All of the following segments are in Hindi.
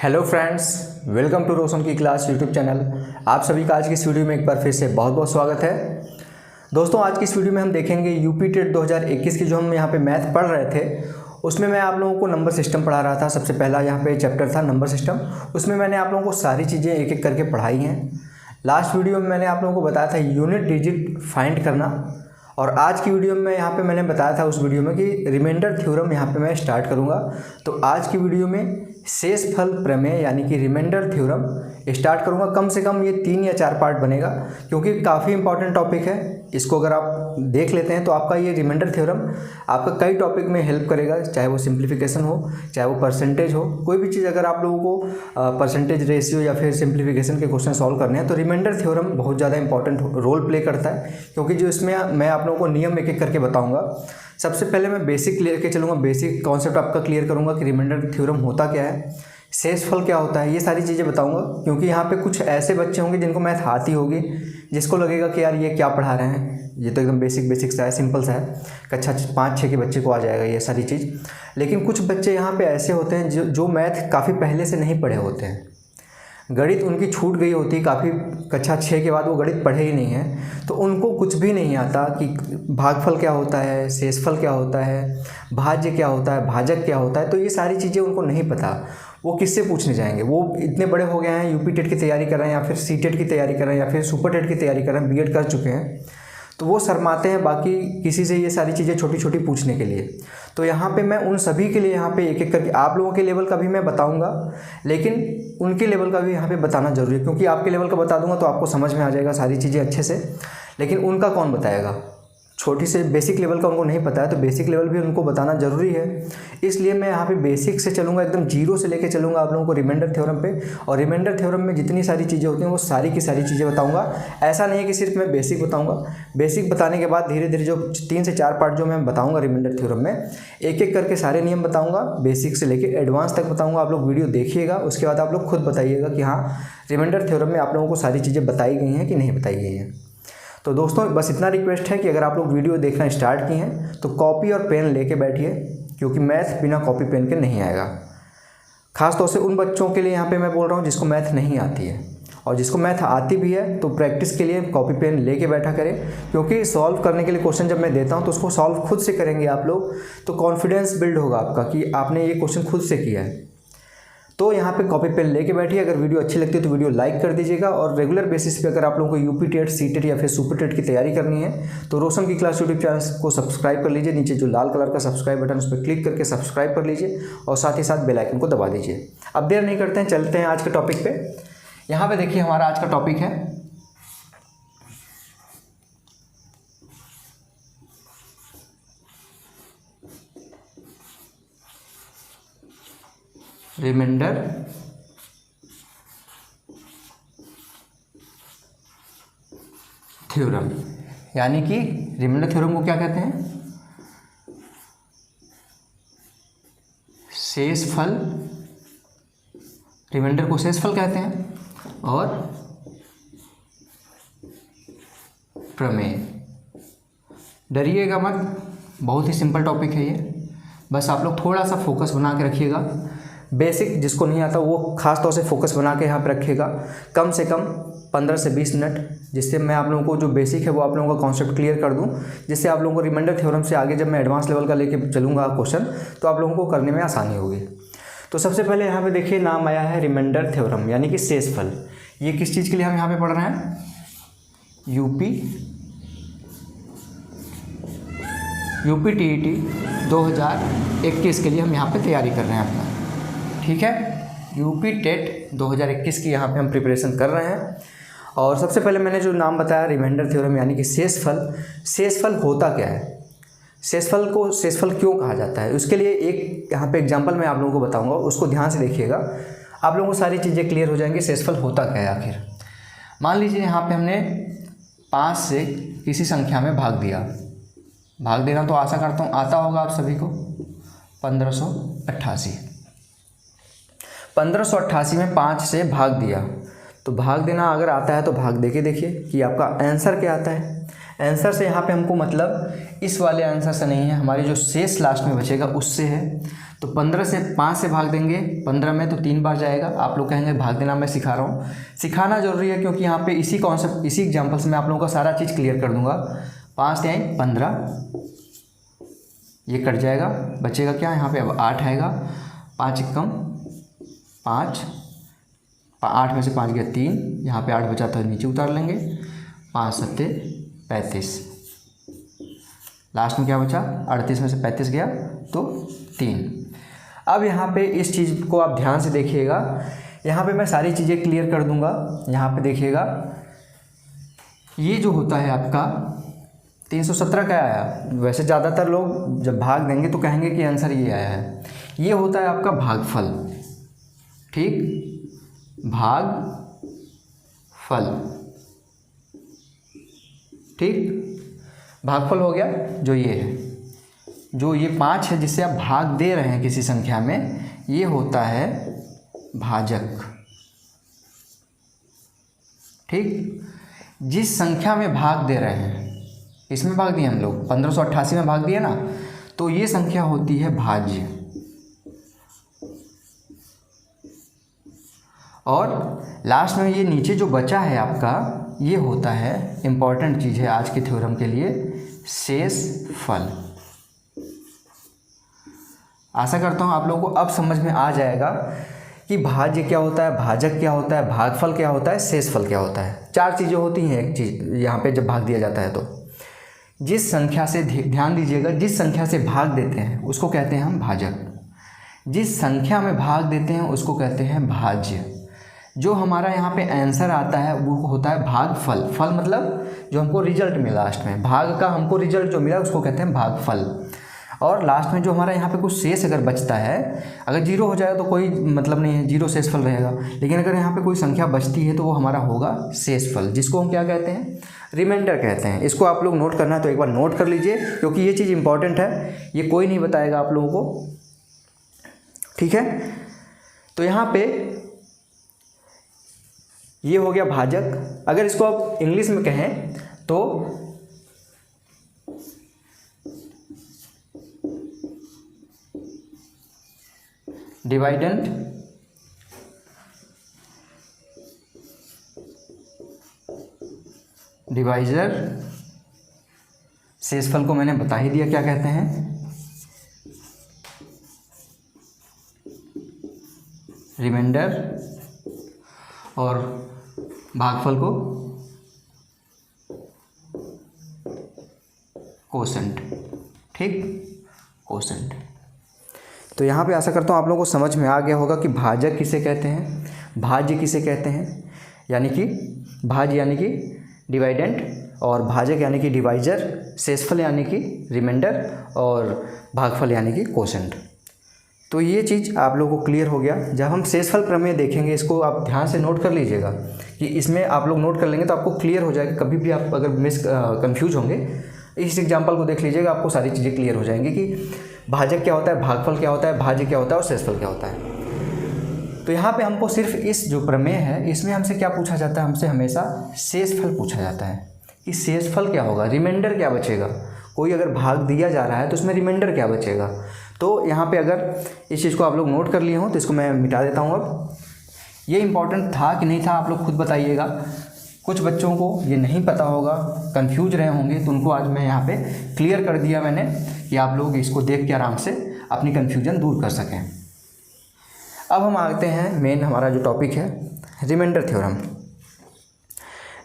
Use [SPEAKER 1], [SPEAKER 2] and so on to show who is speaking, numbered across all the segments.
[SPEAKER 1] हेलो फ्रेंड्स, वेलकम टू रोशन की क्लास यूट्यूब चैनल। आप सभी का आज की इस वीडियो में एक बार फिर से बहुत बहुत स्वागत है। दोस्तों, आज की इस वीडियो में हम देखेंगे यूपी टेट 2021 की जो हम यहाँ पे मैथ पढ़ रहे थे, उसमें मैं आप लोगों को नंबर सिस्टम पढ़ा रहा था। सबसे पहला यहाँ पे चैप्टर था नंबर सिस्टम। उसमें मैंने आप लोगों को सारी चीज़ें एक एक करके पढ़ाई हैं। लास्ट वीडियो में मैंने आप लोगों को बताया था यूनिट डिजिट फाइंड करना, और आज की वीडियो में यहाँ पे मैंने बताया था उस वीडियो में कि रिमाइंडर थ्योरम यहाँ पे मैं स्टार्ट करूँगा। तो आज की वीडियो में शेषफल प्रमेय यानी कि रिमाइंडर थ्योरम स्टार्ट करूँगा। कम से कम ये 3 या 4 पार्ट बनेगा, क्योंकि काफ़ी इंपॉर्टेंट टॉपिक है। इसको अगर आप देख लेते हैं तो आपका ये रिमाइंडर थ्योरम आपका कई टॉपिक में हेल्प करेगा, चाहे वो सिंप्लीफिकेशन हो, चाहे वो परसेंटेज हो, कोई भी चीज़। अगर आप लोगों को परसेंटेज रेशियो या फिर सिंप्लीफिकेशन के क्वेश्चन सॉल्व करने हैं तो रिमाइंडर थ्योरम बहुत ज़्यादा इंपॉर्टेंट रोल प्ले करता है, क्योंकि जो इसमें मैं आप लोगों को नियम एक एक करके बताऊँगा। सबसे पहले मैं बेसिक लेके चलूँगा, बेसिक कॉन्सेप्ट आपका क्लियर करूँगा कि रिमाइंडर थ्योरम होता क्या है, शेषफल क्या होता है, ये सारी चीज़ें बताऊंगा। क्योंकि यहाँ पे कुछ ऐसे बच्चे होंगे जिनको मैथ आती होगी, जिसको लगेगा कि यार ये क्या पढ़ा रहे हैं, ये तो एकदम बेसिक सा है, सिंपल सा है, कक्षा 5-6 के बच्चे को आ जाएगा ये सारी चीज़। लेकिन कुछ बच्चे यहाँ पे ऐसे होते हैं जो मैथ काफ़ी पहले से नहीं पढ़े होते हैं, गणित उनकी छूट गई होती है, काफ़ी कक्षा 6 के बाद वो गणित पढ़े ही नहीं हैं, तो उनको कुछ भी नहीं आता कि भागफल क्या होता है, शेषफल क्या होता है, भाज्य क्या होता है, भाजक क्या होता है। तो ये सारी चीज़ें उनको नहीं पता। वो किससे पूछने जाएंगे? वो इतने बड़े हो गए हैं, यूपी टेट की तैयारी कर रहे हैं, या फिर सी टेट की तैयारी कर रहे हैं, या फिर सुपर टेट की तैयारी कर रहे हैं, बीएड कर चुके हैं, तो वो शर्माते हैं बाकी किसी से ये सारी चीज़ें छोटी छोटी पूछने के लिए। तो यहाँ पे मैं उन सभी के लिए यहाँ पे एक एक करके आप लोगों के लेवल का भी मैं बताऊँगा, लेकिन उनके लेवल का भी यहाँ पे बताना जरूरी है, क्योंकि आपके लेवल का बता दूंगा तो आपको समझ में आ जाएगा सारी चीज़ें अच्छे से, लेकिन उनका कौन बताएगा? छोटी से बेसिक लेवल का उनको नहीं पता है, तो बेसिक लेवल भी उनको बताना ज़रूरी है। इसलिए मैं यहाँ पे बेसिक से चलूँगा, एकदम जीरो से लेके चलूँगा आप लोगों को रिमाइंडर थ्योरम पे। और रिमाइंडर थ्योरम में जितनी सारी चीज़ें होती हैं वो सारी की सारी चीज़ें बताऊँगा। ऐसा नहीं है कि सिर्फ मैं बेसिक बताऊँगा। बेसिक बताने के बाद धीरे धीरे जो 3 से 4 पार्ट जो मैं बताऊँगा रिमाइंडर थ्योरम में, एक एक करके सारे नियम बताऊँगा, बेसिक से लेकर एडवांस तक बताऊँगा। आप लोग वीडियो देखिएगा, उसके बाद आप लोग खुद बताइएगा कि हाँ रिमाइंडर थ्योरम में आप लोगों को सारी चीज़ें बताई गई हैं कि नहीं बताई गई हैं। तो दोस्तों, बस इतना रिक्वेस्ट है कि अगर आप लोग वीडियो देखना स्टार्ट किए हैं तो कॉपी और पेन लेके बैठिए, क्योंकि मैथ बिना कॉपी पेन के नहीं आएगा। खास तौर से उन बच्चों के लिए यहाँ पे मैं बोल रहा हूँ जिसको मैथ नहीं आती है, और जिसको मैथ आती भी है तो प्रैक्टिस के लिए कॉपी पेन लेके बैठा करें, क्योंकि सॉल्व करने के लिए क्वेश्चन जब मैं देता हूँ तो उसको सॉल्व खुद से करेंगे आप लोग, तो कॉन्फिडेंस बिल्ड होगा आपका कि आपने ये क्वेश्चन खुद से किया है। तो यहाँ पे कॉपी पेन लेके बैठिए। अगर वीडियो अच्छी लगती है तो वीडियो लाइक कर दीजिएगा, और रेगुलर बेसिस पे अगर आप लोगों को यूपी टेट, सी टेट या फिर सुपर टेट की तैयारी करनी है तो रोशन की क्लास यूट्यूब चैनल को सब्सक्राइब कर लीजिए। नीचे जो लाल कलर का सब्सक्राइब बटन उस पर क्लिक करके सब्सक्राइब कर लीजिए, और साथ ही साथ बेल आइकन को दबा दीजिए। अब देर नहीं करते हैं, चलते हैं आज के टॉपिक पे। यहाँ पे देखिए हमारा आज का टॉपिक है रिमाइंडर थ्योरम। यानी कि रिमाइंडर थ्योरम को क्या कहते हैं? शेषफल। रिमाइंडर को शेषफल कहते हैं, और प्रमेय। डरिएगा मत, बहुत ही सिंपल टॉपिक है ये। बस आप लोग थोड़ा सा फोकस बना के रखिएगा। बेसिक जिसको नहीं आता वो खास तौर से फोकस बना के यहाँ पे रखिएगा, कम से कम 15 से 20 मिनट, जिससे मैं आप लोगों को जो बेसिक है वो आप लोगों का कॉन्सेप्ट क्लियर कर दूं, जिससे आप लोगों को रिमाइंडर थ्योरम से आगे जब मैं एडवांस लेवल का लेके चलूँगा क्वेश्चन तो आप लोगों को करने में आसानी होगी। तो सबसे पहले यहाँ पे देखिए नाम आया है रिमाइंडर थ्योरम, यानी कि शेषफल। ये किस चीज़ के लिए हम यहाँ पे पढ़ रहे हैं? यूपी टीईटी 2021 के लिए हम यहाँ पे तैयारी कर रहे हैं अपना, ठीक है। यूपी टेट 2021 की यहाँ पे हम प्रिपरेशन कर रहे हैं। और सबसे पहले मैंने जो नाम बताया रिमाइंडर थ्योरम यानी कि शेषफल। शेषफल होता क्या है? शेषफल को शेषफल क्यों कहा जाता है? उसके लिए एक यहाँ पे एग्जांपल मैं आप लोगों को बताऊंगा, उसको ध्यान से देखिएगा, आप लोगों को सारी चीज़ें क्लियर हो जाएंगी। शेषफल होता क्या है आखिर? मान लीजिए यहाँ पे हमने 5 से किसी संख्या में भाग दिया। भाग देना तो आशा करता हूँ आता होगा आप सभी को। 1588 में 5 से भाग दिया, तो भाग देना अगर आता है तो भाग दे के देखिए कि आपका आंसर क्या आता है। आंसर से यहाँ पे हमको मतलब इस वाले आंसर से नहीं है, हमारी जो शेष लास्ट में बचेगा उससे है। तो 15 से 5 से भाग देंगे 15 में तो 3 बार जाएगा। आप लोग कहेंगे भाग देना मैं सिखा रहा हूँ, सिखाना जरूरी है क्योंकि यहाँ पे इसी कॉन्सेप्ट इसी एग्जाम्पल से मैं आप लोगों का सारा चीज़ क्लियर कर दूंगा। 5 यानी 15, ये कट जाएगा, बचेगा क्या यहाँ पे अब 8 आएगा। 5 एकम 5, 8 में से 5 गया 3, यहाँ पे 8 बचा था नीचे उतार लेंगे। 5 सत्ते 35, लास्ट में क्या बचा 38 में से 35 गया तो 3। अब यहाँ पे इस चीज़ को आप ध्यान से देखिएगा, यहाँ पे मैं सारी चीज़ें क्लियर कर दूंगा। यहाँ पे देखिएगा ये जो होता है आपका 317 का आया। वैसे ज़्यादातर लोग जब भाग देंगे तो कहेंगे कि आंसर ये आया है। ये होता है आपका भागफल, ठीक, भागफल, ठीक, भागफल हो गया। जो ये है, जो ये 5 है जिससे आप भाग दे रहे हैं किसी संख्या में, ये होता है भाजक, ठीक। जिस संख्या में भाग दे रहे हैं, इसमें भाग दिए हम लोग 1588 में भाग दिए ना, तो ये संख्या होती है भाज्य। और लास्ट में ये नीचे जो बचा है आपका, ये होता है, इम्पॉर्टेंट चीज़ है आज के थ्योरम के लिए, शेषफल। आशा करता हूँ आप लोगों को अब समझ में आ जाएगा कि भाज्य क्या होता है, भाजक क्या होता है, भागफल क्या होता है, शेषफल क्या होता है। 4 चीज़ें होती हैं एक चीज़ यहाँ पे जब भाग दिया जाता है। तो जिस संख्या से, ध्यान दीजिएगा, जिस संख्या से भाग देते हैं उसको कहते हैं हम भाजक, जिस संख्या में भाग देते हैं उसको कहते हैं भाज्य। जो हमारा यहाँ पे आंसर आता है वो होता है भागफल। फल मतलब जो हमको रिजल्ट मिला लास्ट में, भाग का हमको रिजल्ट जो मिला उसको कहते हैं भागफल। और लास्ट में जो हमारा यहाँ पे कुछ शेष अगर बचता है, अगर 0 हो जाएगा तो कोई मतलब नहीं है, 0 शेषफल रहेगा। लेकिन अगर यहाँ पे कोई संख्या बचती है तो वो हमारा होगा शेषफल, जिसको हम क्या कहते हैं, रिमाइंडर कहते हैं। इसको आप लोग नोट करना है तो एक बार नोट कर लीजिए, क्योंकि ये चीज़ इंपॉर्टेंट है, ये कोई नहीं बताएगा आप लोगों को, ठीक है। तो यहाँ पे ये हो गया भाजक। अगर इसको आप इंग्लिश में कहें तो डिवाइडेंट, डिवाइजर। शेषफल को मैंने बता ही दिया क्या कहते हैं, रिमाइंडर। और भागफल को कोसेंट, ठीक, कोसेंट। तो यहाँ पे आशा करता हूँ आप लोगों को समझ में आ गया होगा कि भाजक किसे कहते हैं, भाज्य किसे कहते हैं, यानी कि भाज्य यानी कि डिवाइडेंट, और भाजक यानी कि डिवाइजर, शेषफल यानी कि रिमाइंडर, और भागफल यानी कि कोसेंट। तो ये चीज़ आप लोगों को क्लियर हो गया। जब हम शेषफल प्रमेय देखेंगे, इसको आप ध्यान से नोट कर लीजिएगा कि इसमें आप लोग नोट कर लेंगे तो आपको क्लियर हो जाएगा। कभी भी आप अगर कंफ्यूज होंगे, इस एग्जांपल को देख लीजिएगा, आपको सारी चीज़ें क्लियर हो जाएंगी कि भाजक क्या होता है, भागफल क्या होता है, भाज्य क्या होता है और शेषफल क्या होता है। तो यहाँ पे हमको सिर्फ इस जो प्रमेय है इसमें हमसे क्या पूछा जाता है, हमसे हमेशा शेषफल पूछा जाता है कि शेषफल क्या होगा, रिमाइंडर क्या बचेगा। कोई अगर भाग दिया जा रहा है तो उसमें रिमाइंडर क्या बचेगा। तो यहाँ पे अगर इस चीज़ को आप लोग नोट कर लिए हों तो इसको मैं मिटा देता हूँ। अब ये इम्पॉर्टेंट था कि नहीं था, आप लोग खुद बताइएगा। कुछ बच्चों को ये नहीं पता होगा, कंफ्यूज रहे होंगे, तो उनको आज मैं यहाँ पे क्लियर कर दिया मैंने कि आप लोग इसको देख के आराम से अपनी कन्फ्यूजन दूर कर सकें। अब हम आते हैं मेन हमारा जो टॉपिक है, रिमाइंडर थ्योरम।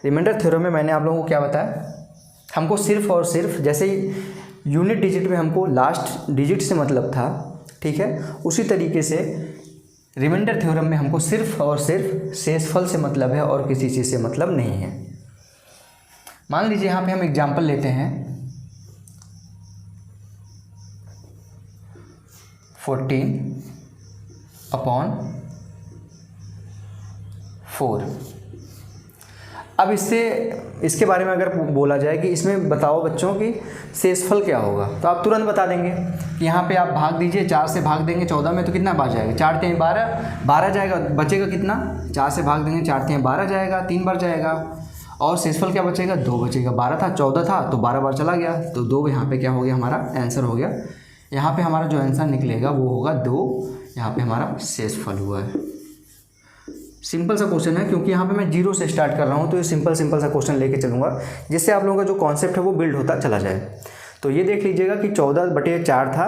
[SPEAKER 1] रिमाइंडर थ्योरम में मैंने आप लोगों को क्या बताया, हमको सिर्फ और सिर्फ जैसे ही यूनिट डिजिट में हमको लास्ट डिजिट से मतलब था, ठीक है, उसी तरीके से रिमाइंडर थ्योरम में हमको सिर्फ और सिर्फ शेषफल से मतलब है और किसी चीज़ से मतलब नहीं है। मान लीजिए यहाँ पे हम एग्जाम्पल लेते हैं 14/4। अब इसके बारे में अगर बोला जाए कि इसमें बताओ बच्चों कि शेषफल क्या होगा, तो आप तुरंत बता देंगे कि यहाँ पे आप भाग दीजिए, 4 से भाग देंगे 14 में तो कितना बार जाएगा, 4 3 12 जाएगा, बचेगा कितना, 4 से भाग देंगे 4 3 12 जाएगा, 3 बार जाएगा। और शेषफल क्या बचेगा, 2 बचेगा। 12 था 14 था तो 12 बार चला गया, तो 2 यहाँ पे क्या हो गया, हमारा आंसर हो गया यहाँ पे हमारा जो आंसर निकलेगा वो होगा 2। यहाँ पे हमारा शेषफल हुआ है। सिंपल सा क्वेश्चन है, क्योंकि यहाँ पे मैं 0 से स्टार्ट कर रहा हूँ, तो ये सिंपल सा क्वेश्चन लेके चलूँगा जिससे आप लोगों का जो कॉन्सेप्ट है वो बिल्ड होता चला जाए। तो ये देख लीजिएगा कि 14/4 था,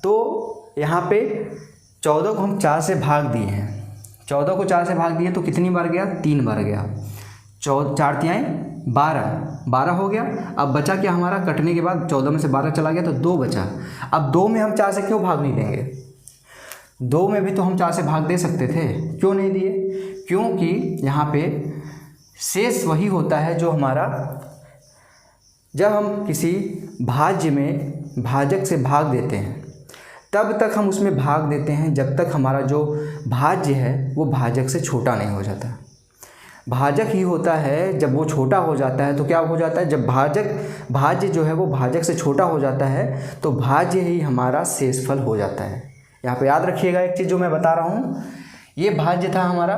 [SPEAKER 1] तो यहाँ पे 14 को हम 4 से भाग दिए हैं। 14 को 4 से भाग दिए तो कितनी बार गया? 3 बार गया। 4 तिहाई 12 हो गया। अब बचा क्या हमारा? कटने के बाद 14 में से 12 चला गया तो 2 बचा। अब 2 में हम 4 से क्यों भाग नहीं देंगे? 2 में भी तो हम 4 से भाग दे सकते थे, क्यों नहीं दिए? क्योंकि यहाँ पे शेष वही होता है जो हमारा, जब हम किसी भाज्य में भाजक से भाग देते हैं तब तक हम उसमें भाग देते हैं जब तक हमारा जो भाज्य है वो भाजक से छोटा नहीं हो जाता। भाजक ही होता है, जब वो छोटा हो जाता है तो क्या हो जाता है? जब भाज्य जो है वो भाजक से छोटा हो जाता है तो भाज्य ही हमारा शेषफल हो जाता है। यहाँ पे याद रखिएगा एक चीज़ जो मैं बता रहा हूँ, ये भाज्य था हमारा,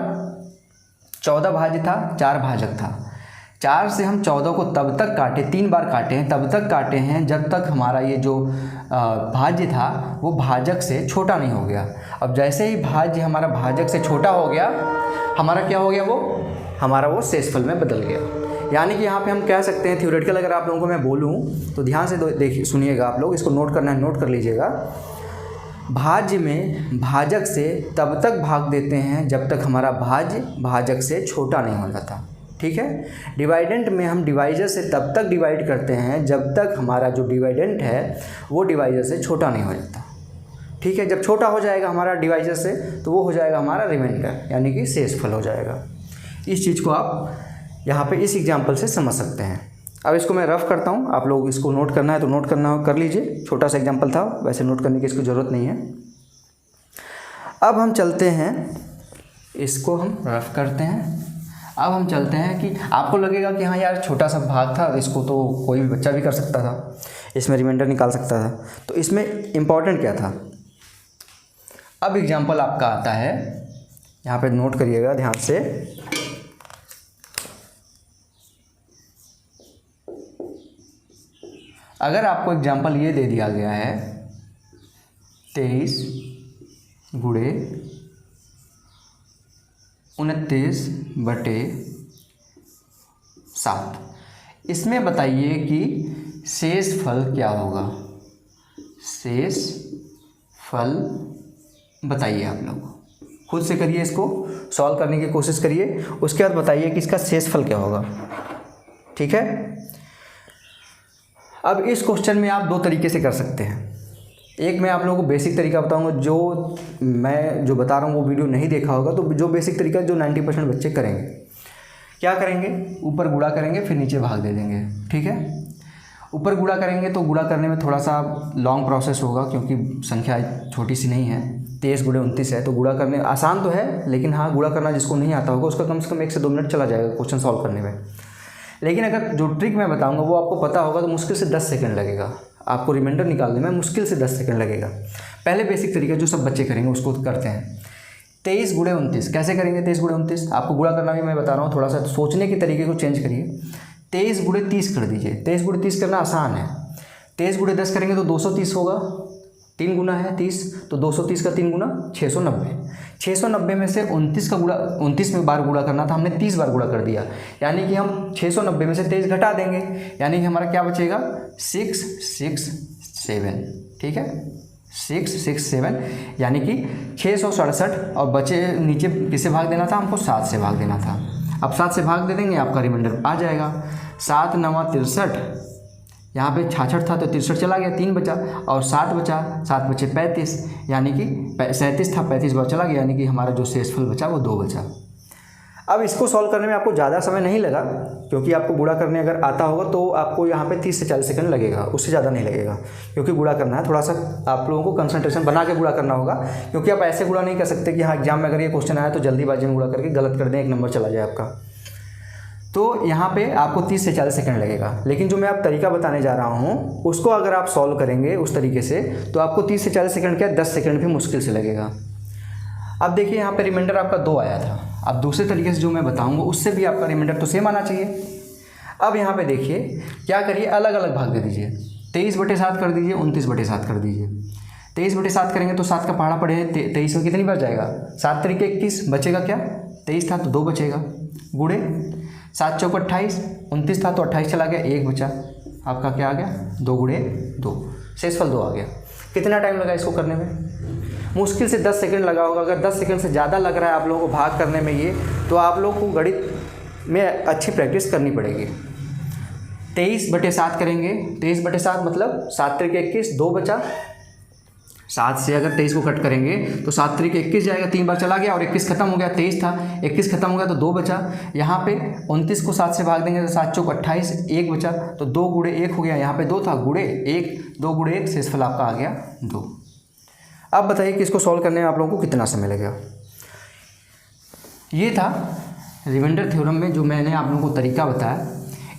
[SPEAKER 1] 14 भाज्य था, 4 भाजक था। 4 से हम 14 को तब तक काटे, 3 बार काटे हैं, तब तक काटे हैं जब तक हमारा ये जो भाज्य था वो भाजक से छोटा नहीं हो गया। अब जैसे ही भाज्य हमारा भाजक से छोटा हो गया, हमारा क्या हो गया? वो हमारा वो शेषफल में बदल गया। यानी कि यहाँ पे हम कह सकते हैं, थ्योरेटिकल अगर आप लोगों को मैं बोलूँ तो ध्यान से देखिए, सुनिएगा आप लोग, इसको नोट करना है, नोट कर लीजिएगा। भाज्य में भाजक से तब तक भाग देते हैं जब तक हमारा भाज्य भाजक से छोटा नहीं हो जाता। ठीक है। डिवाइडेंट में हम डिवाइजर से तब तक डिवाइड करते हैं जब तक हमारा जो डिवाइडेंट है वो डिवाइजर से छोटा नहीं हो जाता। ठीक है। जब छोटा हो जाएगा हमारा डिवाइजर से तो वो हो जाएगा हमारा रिमाइंडर, यानी कि शेषफल हो जाएगा। इस चीज़ को आप यहाँ पे इस एग्जाम्पल से समझ सकते हैं। अब इसको मैं रफ करता हूँ, आप लोग इसको नोट करना है तो नोट करना कर लीजिए। छोटा सा एग्जाम्पल था, वैसे नोट करने की इसकी ज़रूरत नहीं है। अब हम चलते हैं, इसको हम रफ करते हैं। अब हम चलते हैं कि आपको लगेगा कि हाँ यार छोटा सा भाग था, इसको तो कोई भी बच्चा भी कर सकता था, इसमें रिमाइंडर निकाल सकता था, तो इसमें इम्पॉर्टेंट क्या था? अब एग्जाम्पल आपका आता है, यहाँ पे नोट करिएगा ध्यान से। अगर आपको एग्जाम्पल ये दे दिया गया है 23 गुणे 29/7, इसमें बताइए कि शेषफल क्या होगा? शेषफल बताइए, आप लोग खुद से करिए, इसको सॉल्व करने की कोशिश करिए, उसके बाद बताइए कि इसका शेषफल क्या होगा। ठीक है। अब इस क्वेश्चन में आप 2 तरीके से कर सकते हैं। एक मैं आप लोगों को बेसिक तरीका बताऊंगा, जो मैं जो बता रहा हूँ वो वीडियो नहीं देखा होगा, तो जो बेसिक तरीका जो 90% बच्चे करेंगे, क्या करेंगे? ऊपर गुणा करेंगे, फिर नीचे भाग दे देंगे। ठीक है। ऊपर गुणा करेंगे तो गुणा करने में थोड़ा सा लॉन्ग प्रोसेस होगा, क्योंकि संख्या छोटी सी नहीं है, 23 गुणे 29 है, तो गुणा करने आसान तो है, लेकिन हाँ गुणा करना जिसको नहीं आता होगा उसका कम से कम 1 से 2 मिनट चला जाएगा क्वेश्चन सॉल्व करने में। लेकिन अगर जो ट्रिक मैं बताऊंगा वो आपको पता होगा तो मुश्किल से 10 सेकंड लगेगा आपको रिमाइंडर निकालने में, मुश्किल से 10 सेकंड लगेगा। पहले बेसिक तरीका जो सब बच्चे करेंगे उसको करते हैं। 23 गुणे 29 कैसे करेंगे? 23 गुणे 29 आपको गुणा करना भी मैं बता रहा हूँ, थोड़ा सा सोचने के तरीके को चेंज करिए। 23 गुणे 30 कर दीजिए। 23 गुणे 30 करना आसान है। 23 गुणे 10 करेंगे तो 230 होगा, 3 गुना है 30, तो 230 का 3 गुना 690। 690 में से 29 का गुणा, 29 में बार गुणा करना था, हमने 30 बार गुणा कर दिया, यानी कि हम 690 में से 23 घटा देंगे, यानी कि हमारा क्या बचेगा? 667। ठीक है, 667, यानी कि 667, और बचे नीचे किसे भाग देना था? हमको 7 से भाग देना था। अब 7 से भाग दे देंगे, आपका रिमाइंडर आ जाएगा। 7 9 63, यहाँ पे 66 था तो 63 चला गया, 3 बचा, और 7 बचा, 7 बचे 35, यानी कि 37 था, 35 बार चला गया, यानी कि हमारा जो शेषफल बचा वो 2 बचा। अब इसको सॉल्व करने में आपको ज़्यादा समय नहीं लगा, क्योंकि आपको गुणा करने अगर आता होगा तो आपको यहाँ पे 30 से 40 सेकंड लगेगा, उससे ज़्यादा नहीं लगेगा, क्योंकि गुणा करना है। थोड़ा सा आप लोगों को कंसंट्रेशन बना के गुणा करना होगा, क्योंकि आप ऐसे गुणा नहीं कर सकते कि हाँ एग्जाम में अगर ये क्वेश्चन आया तो जल्दीबाजी में गुणा करके गलत कर दें, 1 नंबर चला जाए आपका। तो यहाँ पे आपको 30 से 40 सेकंड लगेगा, लेकिन जो मैं आप तरीका बताने जा रहा हूँ उसको अगर आप सॉल्व करेंगे उस तरीके से तो आपको 30 से 40 सेकंड क्या 10 सेकंड भी मुश्किल से लगेगा। अब देखिए यहाँ पे रिमाइंडर आपका 2 आया था। अब दूसरे तरीके से जो मैं बताऊँगा उससे भी आपका रिमाइंडर तो सेम आना चाहिए। अब यहाँ पे देखिए क्या करिए, अलग अलग भाग दे दीजिए। 23/7 कर दीजिए, 29/7 कर दीजिए। 23/7 करेंगे तो 7 का पहाड़ा पड़े 23 में कितनी बार जाएगा, 7 तरीके 21, बचेगा क्या 23 था तो 2 बचेगा, गुड़े 7 चौक 28, 29 था तो 28 चला गया, 1 बचा, आपका क्या आ गया 2 गुड़े 2, शेषफल 2 आ गया। कितना टाइम लगा इसको करने में, मुश्किल से 10 सेकंड लगा होगा। अगर 10 सेकंड से ज़्यादा लग रहा है आप लोगों को भाग करने में ये, तो आप लोगों को गणित में अच्छी प्रैक्टिस करनी पड़ेगी। 23/7 करेंगे, 23/7 मतलब 7 तरीके 21, 2 बचा, 7 से अगर 23 को कट करेंगे तो 7 तरीके 21 जाएगा, 3 बार चला गया और 21 खत्म हो गया, 23 था 21 खत्म हो गया तो 2 बचा। यहाँ पे 29 को 7 से भाग देंगे तो 7 चौक 28, 1 बचा तो 2 गुड़े 1 हो गया, यहाँ पे 2 था गुड़े 1, 2 गुड़े 1, शेषफल आपका आ गया 2। अब बताइए कि इसको सॉल्व करने में आप लोगों को कितना समय लगेगा। ये था रिमाइंडर थ्योरम में जो मैंने आप लोगों को तरीका बताया।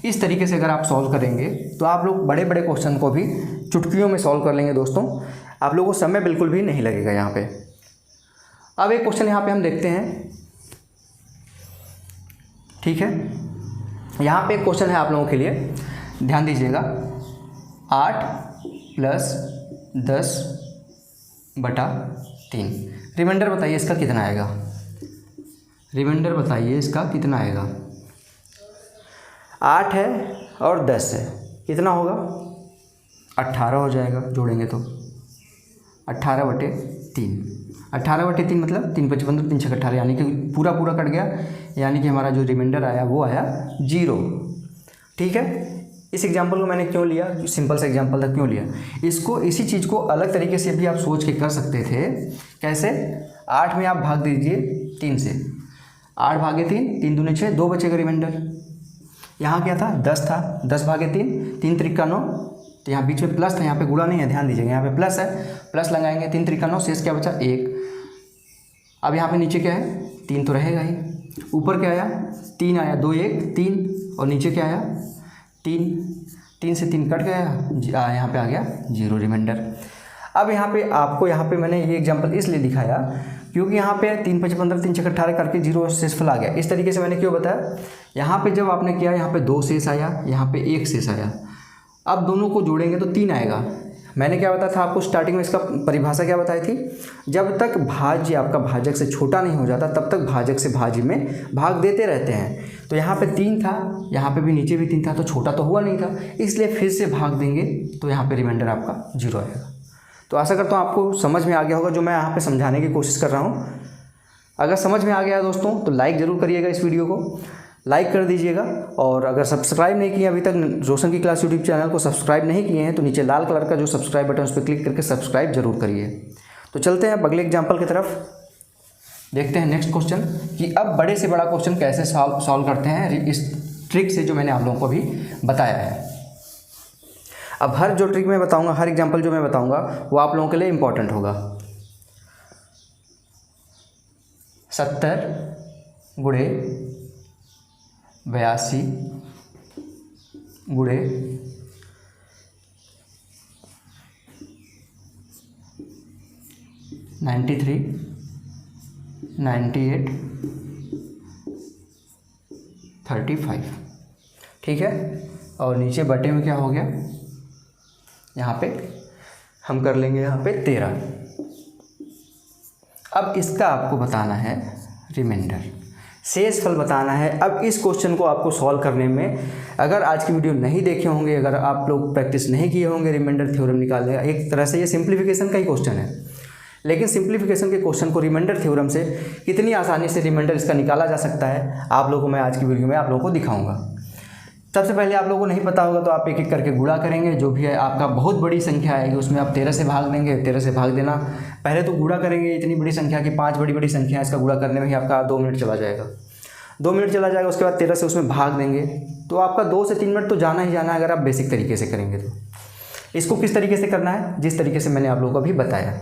[SPEAKER 1] इस तरीके से अगर आप सॉल्व करेंगे तो आप लोग बड़े बड़े क्वेश्चन को भी चुटकियों में सॉल्व कर लेंगे दोस्तों, आप लोगों को समय बिल्कुल भी नहीं लगेगा यहाँ पे। अब एक क्वेश्चन यहाँ पे हम देखते हैं, ठीक है। यहाँ पे एक क्वेश्चन है आप लोगों के लिए, ध्यान दीजिएगा। 8 + 10/3, रिमाइंडर बताइए इसका कितना आएगा, रिमाइंडर बताइए इसका कितना आएगा। 8 है और 10 है, कितना होगा 18 हो जाएगा, जोड़ेंगे तो 18/3, 18/3 मतलब 3 × 5 = 15, 3 × 6 = 18, यानी कि पूरा कट गया, यानी कि हमारा जो रिमाइंडर आया वो आया 0। ठीक है, इस एग्जाम्पल को मैंने क्यों लिया, सिंपल सा एग्जाम्पल था, क्यों लिया इसको, इसी चीज़ को अलग तरीके से भी आप सोच के कर सकते थे। कैसे, 8 में आप भाग दीजिए 3 से, 8 भागे 3, 3 दूने 6, 2 बचेगा रिमाइंडर। यहाँ क्या था 10 था, 10/3, 3 त्रिका 9, तो यहाँ बीच में प्लस था, यहाँ पे गुणा नहीं है, ध्यान दीजिएगा, यहाँ पे प्लस है, प्लस लगाएंगे, 3 त्रिका 9, शेष क्या बचा 1। अब यहाँ पे नीचे क्या है 3 तो रहेगा ही, ऊपर क्या आया 3 आया, 2 1 3, और नीचे क्या आया 3 से 3 कट गया, यहाँ पे आ गया 0 रिमाइंडर। अब यहाँ पे आपको, यहाँ पे मैंने ये एग्जांपल इसलिए दिखाया क्योंकि यहाँ पे 3 × 5 = 15, 3 × 6 = 18 करके 0 शेषफल आ गया। इस तरीके से मैंने क्यों बताया, यहाँ पे जब आपने किया यहाँ पे 2 शेष आया, यहाँ पे 1 शेष आया, अब दोनों को जोड़ेंगे तो 3 आएगा। मैंने क्या बताया था आपको स्टार्टिंग में, इसका परिभाषा क्या बताई थी, जब तक भाज्य आपका भाजक से छोटा नहीं हो जाता तब तक भाजक से भाज्य में भाग देते रहते हैं। तो यहाँ पे 3 था, यहाँ पे भी नीचे भी 3 था, तो छोटा तो हुआ नहीं था, इसलिए फिर से भाग देंगे तो यहाँ पे रिमाइंडर आपका 0 आएगा। तो आशा करता हूँ आपको समझ में आ गया होगा जो मैं यहाँ पे समझाने की कोशिश कर रहा हूँ। अगर समझ में आ गया दोस्तों तो लाइक ज़रूर करिएगा, इस वीडियो को लाइक कर दीजिएगा, और अगर सब्सक्राइब नहीं किए अभी तक रोशन की क्लास यूट्यूब चैनल को सब्सक्राइब नहीं किए हैं तो नीचे लाल कलर का जो सब्सक्राइब बटन उस पर क्लिक करके सब्सक्राइब जरूर करिए। तो चलते हैं अगले एग्जाम्पल की तरफ, देखते हैं नेक्स्ट क्वेश्चन कि अब बड़े से बड़ा क्वेश्चन कैसे सॉल्व करते हैं इस ट्रिक से जो मैंने आप लोगों को अभी बताया है। अब हर जो ट्रिक मैं बताऊंगा, हर एग्जाम्पल जो मैं बताऊंगा वो आप लोगों के लिए इम्पोर्टेंट होगा। 70 गुणे 82 गुणे 93, 98, 35, ठीक है। और नीचे बटे में क्या हो गया, यहाँ पे हम कर लेंगे यहाँ पे 13। अब इसका आपको बताना है रिमाइंडर, शेषफल बताना है। अब इस क्वेश्चन को आपको सॉल्व करने में, अगर आज की वीडियो नहीं देखे होंगे, अगर आप लोग प्रैक्टिस नहीं किए होंगे रिमाइंडर थ्योरम निकालने, एक तरह से ये सिंप्लीफिकेशन का ही क्वेश्चन है, लेकिन सिंप्लीफिकेशन के क्वेश्चन को रिमाइंडर थ्योरम से कितनी आसानी से रिमाइंडर इसका निकाला जा सकता है, आप लोगों को मैं आज की वीडियो में आप लोगों को दिखाऊंगा। सबसे पहले आप लोगों को नहीं पता होगा तो आप एक एक करके गुणा करेंगे, जो भी है आपका बहुत बड़ी संख्या आएगी उसमें आप 13 से भाग देंगे, 13 से भाग देना, पहले तो गुणा करेंगे इतनी बड़ी संख्या की, 5 बड़ी संख्या है, इसका गुणा करने में ही आपका 2 मिनट चला जाएगा, 2 मिनट चला जाएगा। उसके बाद 13 से उसमें भाग देंगे तो आपका 2 से 3 मिनट तो जाना ही जाना है, अगर आप बेसिक तरीके से करेंगे तो। इसको किस तरीके से करना है, जिस तरीके से मैंने आप लोगों को अभी बताया।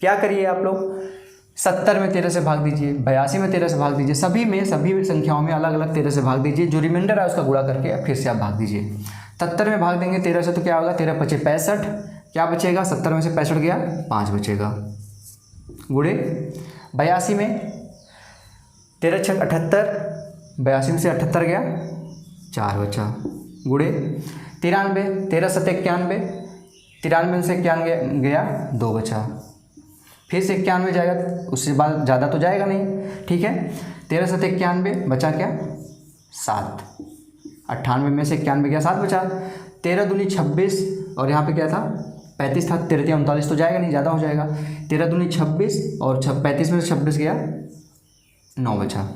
[SPEAKER 1] क्या करिए आप लोग, 70 में 13 से भाग दीजिए, 82 में 13 से भाग दीजिए, सभी संख्याओं में अलग अलग 13 से भाग दीजिए, जो रिमाइंडर है उसका गुणा करके फिर से आप भाग दीजिए। 70 में भाग देंगे 13 से तो क्या होगा, 13 × 5 = 65, क्या बचेगा, 70 में से 65 गया, 5 बचेगा, गुणे 82 में 13 × 6 = 78, 82 में से 78 गया, 4 बचा, गुणे 93, 13 × 7 = 91, 93 में से 91 गया, 2 बचा, फिर से 91 जाएगा, उससे बाद ज़्यादा तो जाएगा नहीं, ठीक है। 13 7 91, बचा क्या 7, 98 में से 91 गया, 7 बचा। 13 दूनी 26 और यहाँ पे क्या था 35 था, 13 3 39 तो जाएगा नहीं, ज़्यादा हो जाएगा। 13 दूनी 26 और 35 में से 26 गया, 9 बचा।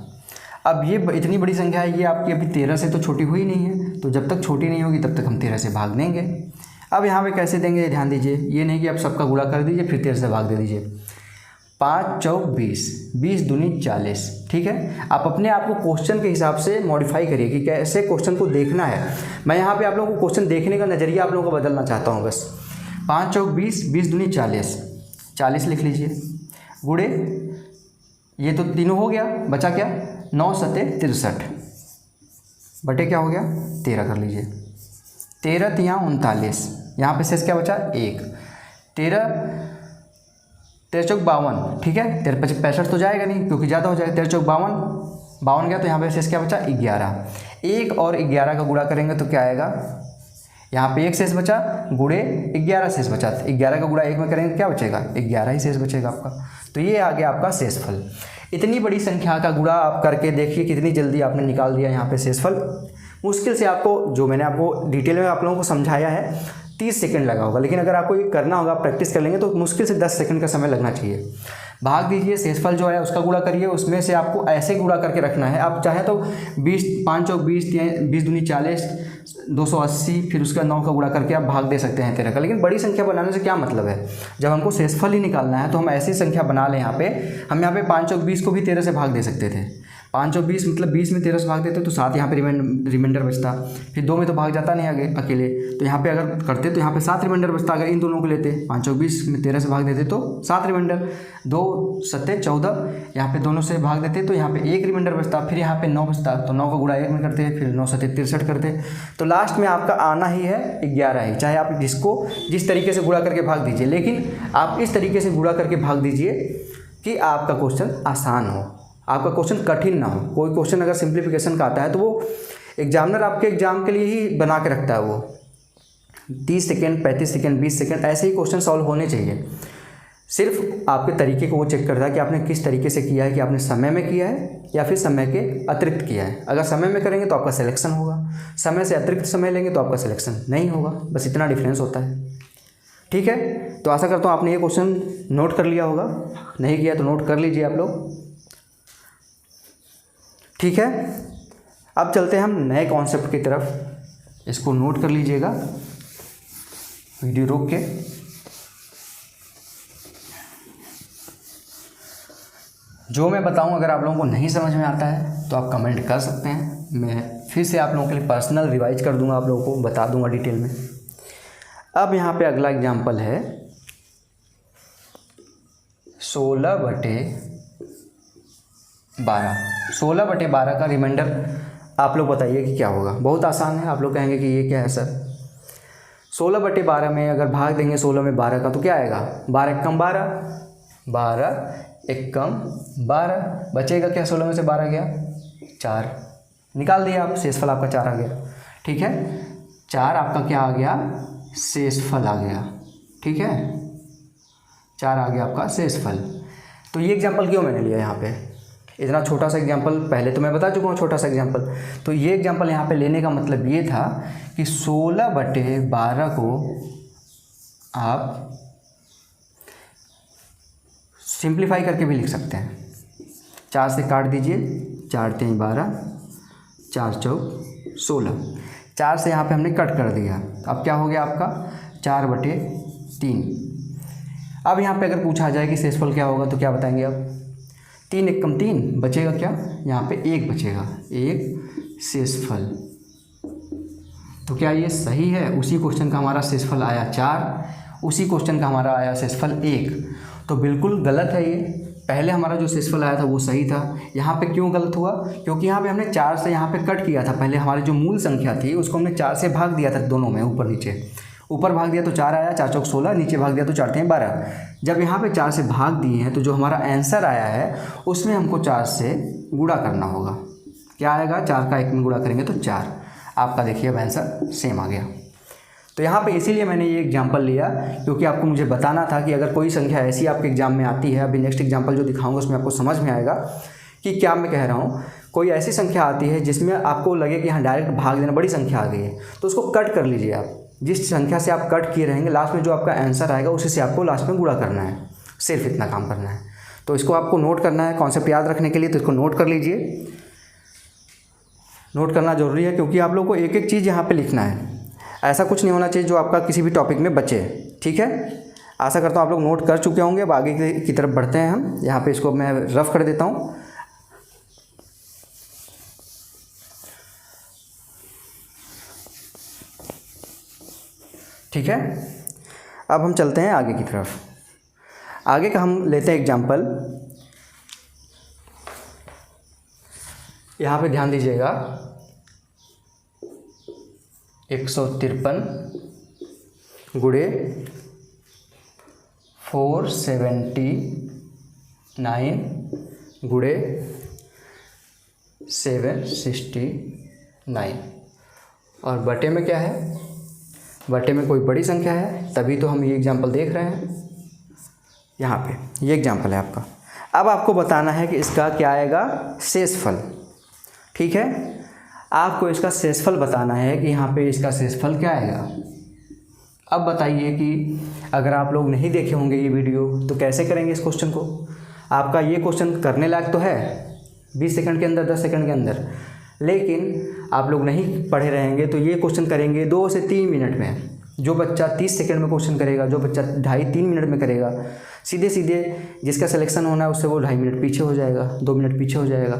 [SPEAKER 1] अब ये इतनी बड़ी संख्या है, ये आपकी अभी 13 से तो छोटी हुई नहीं है, तो जब तक छोटी नहीं होगी तब तक हम 13 से भाग देंगे। अब यहाँ पे कैसे देंगे ध्यान दीजिए, ये नहीं कि आप सबका गुणा कर दीजिए फिर 13 से भाग दे दीजिए। 5 चौक 20, 20 दूनी 40, ठीक है। आप अपने आप को क्वेश्चन के हिसाब से मॉडिफाई करिए कि कैसे क्वेश्चन को देखना है। मैं यहाँ पे आप लोगों को क्वेश्चन देखने का नज़रिया आप लोगों को बदलना चाहता हूँ बस। 5 चौक 20, 20 दूनी 40, 40 लिख लीजिए, गुणे ये तो तीनों हो गया, बचा क्या 9 7 63, बटे क्या हो गया 13 कर लीजिए। 13 3 39, यहाँ पे शेष क्या बचा 1। 13 चौक 52, ठीक है। 13 5 65 तो जाएगा नहीं क्योंकि ज़्यादा हो जाएगा। 13 चौक 52 गया, तो यहाँ पे शेष क्या बचा 11। 1 और 11 का गुणा करेंगे तो क्या आएगा, यहाँ पे 1 शेष बचा, गुणे 11 शेष बचा। 11 का गुणा 1 में करेंगे क्या बचेगा 11 ही शेष बचेगा आपका। तो ये आ गया आपका शेषफल। इतनी बड़ी संख्या का गुणा आप करके देखिए कितनी जल्दी आपने निकाल दिया यहाँ पे शेषफल। मुश्किल से आपको, जो मैंने आपको डिटेल में आप लोगों को समझाया है, 30 सेकंड लगा होगा, लेकिन अगर आपको ये करना होगा, प्रैक्टिस कर लेंगे तो मुश्किल से 10 सेकंड का समय लगना चाहिए। भाग दीजिए, शेषफल जो है उसका गुणा करिए, उसमें से आपको ऐसे गुणा करके रखना है। आप चाहे तो 20 5 चौक 20, 20 दूनी 40, 280, फिर उसका 9 का गुणा करके आप भाग दे सकते हैं 13 का। लेकिन बड़ी संख्या बनाने से क्या मतलब है, जब हमको शेषफल ही निकालना है तो हम ऐसी संख्या बना लें। यहाँ पे हम यहाँ पे 5 चौक 20 को भी 13 से भाग दे सकते थे। 5 चौक 20 मतलब 20 में 13 से भाग देते तो 7 यहाँ पे रिमाइंडर बचता, फिर 2 में तो भाग जाता नहीं आगे अकेले, तो यहाँ पे अगर करते तो यहाँ पे 7 रिमाइंडर बचता। अगर इन दोनों को लेते 5 चौक 20 में 13 से भाग देते तो 7 रिमाइंडर, 2 7 14, यहाँ पे दोनों से भाग देते तो यहाँ पे 1 रिमाइंडर बचता। फिर यहाँ पे 9 बचता, तो 9 का गुणा 1 में करते, फिर 9 7 63 करते, तो लास्ट में आपका आना ही है 11 ही। चाहे आप जिसको जिस तरीके से गुणा करके भाग दीजिए, लेकिन आप इस तरीके से गुणा करके भाग दीजिए कि आपका क्वेश्चन आसान हो, आपका क्वेश्चन कठिन ना हो। कोई क्वेश्चन अगर सिंप्लीफिकेशन का आता है तो वो एग्जामिनर आपके एग्जाम के लिए ही बना के रखता है। वो 30 सेकेंड 35 सेकेंड 20 सेकेंड ऐसे ही क्वेश्चन सॉल्व होने चाहिए। सिर्फ आपके तरीके को वो चेक करता है कि आपने किस तरीके से किया है, कि आपने समय में किया है या फिर समय के अतिरिक्त किया है। अगर समय में करेंगे तो आपका सिलेक्शन होगा, समय से अतिरिक्त समय लेंगे तो आपका सिलेक्शन नहीं होगा। बस इतना डिफरेंस होता है, ठीक है। तो आशा करता हूँ आपने ये क्वेश्चन नोट कर लिया होगा, नहीं किया तो नोट कर लीजिए आप लोग, ठीक है। अब चलते हैं हम नए कॉन्सेप्ट की तरफ, इसको नोट कर लीजिएगा, वीडियो रोक के। जो मैं बताऊं अगर आप लोगों को नहीं समझ में आता है तो आप कमेंट कर सकते हैं, मैं फिर से आप लोगों के लिए पर्सनल रिवाइज कर दूंगा, आप लोगों को बता दूंगा डिटेल में। अब यहाँ पे अगला एग्जाम्पल है 16/12। 16/12 का रिमाइंडर आप लोग बताइए कि क्या होगा। बहुत आसान है, आप लोग कहेंगे कि ये क्या है सर। 16/12 में अगर भाग देंगे 16 में 12 का तो क्या आएगा, 12 कम 12, 12 एक कम 12, बचेगा क्या, 16 में से 12 गया 4, निकाल दिया आप, शेषफल आपका 4 आ गया, ठीक है। 4 आपका क्या आ गया, शेषफल आ गया, ठीक है। 4 आ गया आपका शेषफल। तो ये एग्जाम्पल क्यों मैंने लिया यहाँ पे, इतना छोटा सा एग्जाम्पल, पहले तो मैं बता चुका हूँ छोटा सा एग्जाम्पल। तो ये एग्जाम्पल यहाँ पे लेने का मतलब ये था कि 16/12 को आप सिंप्लीफाई करके भी लिख सकते हैं। 4 से काट दीजिए, 4 3 12, 4 चौक 16, 4 से यहाँ पे हमने कट कर दिया। अब क्या हो गया आपका 4/3। अब यहाँ पे अगर पूछा जाए कि शेषफल क्या होगा तो क्या बताएंगे आप, 3 एक कम 3, बचेगा क्या, यहाँ पे 1 बचेगा, 1 शेषफल। तो क्या ये सही है, उसी क्वेश्चन का हमारा शेषफल आया 4, उसी क्वेश्चन का हमारा आया शेषफल 1, तो बिल्कुल गलत है ये। पहले हमारा जो शेषफल आया था वो सही था, यहाँ पे क्यों गलत हुआ, क्योंकि यहाँ पे हमने 4 से यहाँ पे कट किया था। पहले हमारी जो मूल संख्या थी उसको हमने 4 से भाग दिया था, दोनों में ऊपर नीचे, ऊपर भाग दिया तो 4 आया, 4 चौक 16, नीचे भाग दिया तो 4 3 12। जब यहाँ पे 4 से भाग दिए हैं तो जो हमारा आंसर आया है उसमें हमको 4 से गुणा करना होगा। क्या आएगा, 4 का 1 में गुणा करेंगे तो 4, आपका देखिए अब आंसर सेम आ गया। तो यहाँ पे इसीलिए मैंने ये एग्जांपल लिया, क्योंकि आपको मुझे बताना था कि अगर कोई संख्या ऐसी आपके एग्जाम में आती है, अभी नेक्स्ट एग्जांपल जो दिखाऊंगा उसमें आपको समझ में आएगा कि क्या मैं कह रहा हूँ। कोई ऐसी संख्या आती है जिसमें आपको लगे कि हाँ डायरेक्ट भाग देना, बड़ी संख्या आ गई है, तो उसको कट कर लीजिए आप। जिस संख्या से आप कट किए रहेंगे, लास्ट में जो आपका आंसर आएगा उसी से आपको लास्ट में गुणा करना है, सिर्फ इतना काम करना है। तो इसको आपको नोट करना है कॉन्सेप्ट याद रखने के लिए, तो इसको नोट कर लीजिए। नोट करना ज़रूरी है क्योंकि आप लोग को एक एक चीज़ यहाँ पे लिखना है, ऐसा कुछ नहीं होना चाहिए जो आपका किसी भी टॉपिक में बचे। ठीक है, आशा करता हूँ आप लोग नोट कर चुके होंगे। अब आगे की तरफ बढ़ते हैं हम। यहाँ पे इसको मैं रफ कर देता हूँ। ठीक है, अब हम चलते हैं आगे की तरफ। आगे का हम लेते हैं एग्जाम्पल। यहाँ पे ध्यान दीजिएगा, 153 गुणे 479 गुणे 769, और बटे में क्या है, बटे में कोई बड़ी संख्या है, तभी तो हम ये एग्जाम्पल देख रहे हैं। यहाँ पे ये एग्जाम्पल है आपका। अब आपको बताना है कि इसका क्या आएगा, शेषफल। ठीक है, आपको इसका शेषफल बताना है कि यहाँ पे इसका शेषफल क्या आएगा। अब बताइए कि अगर आप लोग नहीं देखे होंगे ये वीडियो तो कैसे करेंगे इस क्वेश्चन को। आपका ये क्वेश्चन करने लायक तो है 20 सेकंड के अंदर, 10 सेकंड के अंदर, लेकिन आप लोग नहीं पढ़े रहेंगे तो ये क्वेश्चन करेंगे 2 से 3 मिनट में। जो बच्चा 30 सेकंड में क्वेश्चन करेगा, जो बच्चा 2.5-3 मिनट में करेगा, सीधे सीधे जिसका सिलेक्शन होना है उससे वो 2.5 मिनट पीछे हो जाएगा, 2 मिनट पीछे हो जाएगा।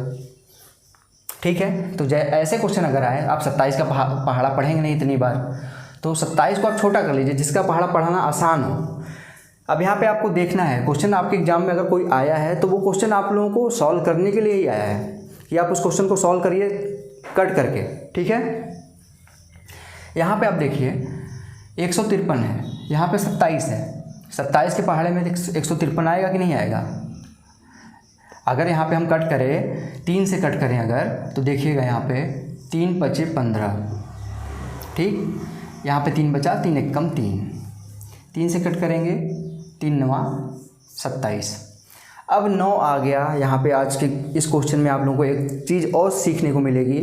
[SPEAKER 1] ठीक है, तो ऐसे क्वेश्चन अगर आए, आप 27 का पहाड़ा पढ़ेंगे नहीं इतनी बार, तो 27 को आप छोटा कर लीजिए, जिसका पहाड़ा पढ़ाना आसान हो। अब यहाँ पे आपको देखना है, क्वेश्चन आपके एग्जाम में अगर कोई आया है तो वो क्वेश्चन आप लोगों को सॉल्व करने के लिए ही आया है कि आप उस क्वेश्चन को सॉल्व करिए कट करके। ठीक है, यहाँ पे आप देखिए 153 है, यहाँ पे 27 है। 27 के पहाड़े में 153 आएगा कि नहीं आएगा। अगर यहाँ पे हम कट करें, 3 से कट करें अगर, तो देखिएगा यहाँ पे 3 पचे 15। ठीक, यहाँ पे 3 बचा, 3 एक कम 3 से कट करेंगे, 3 9 27। अब 9 आ गया। यहाँ पे आज के इस क्वेश्चन में आप लोगों को एक चीज़ और सीखने को मिलेगी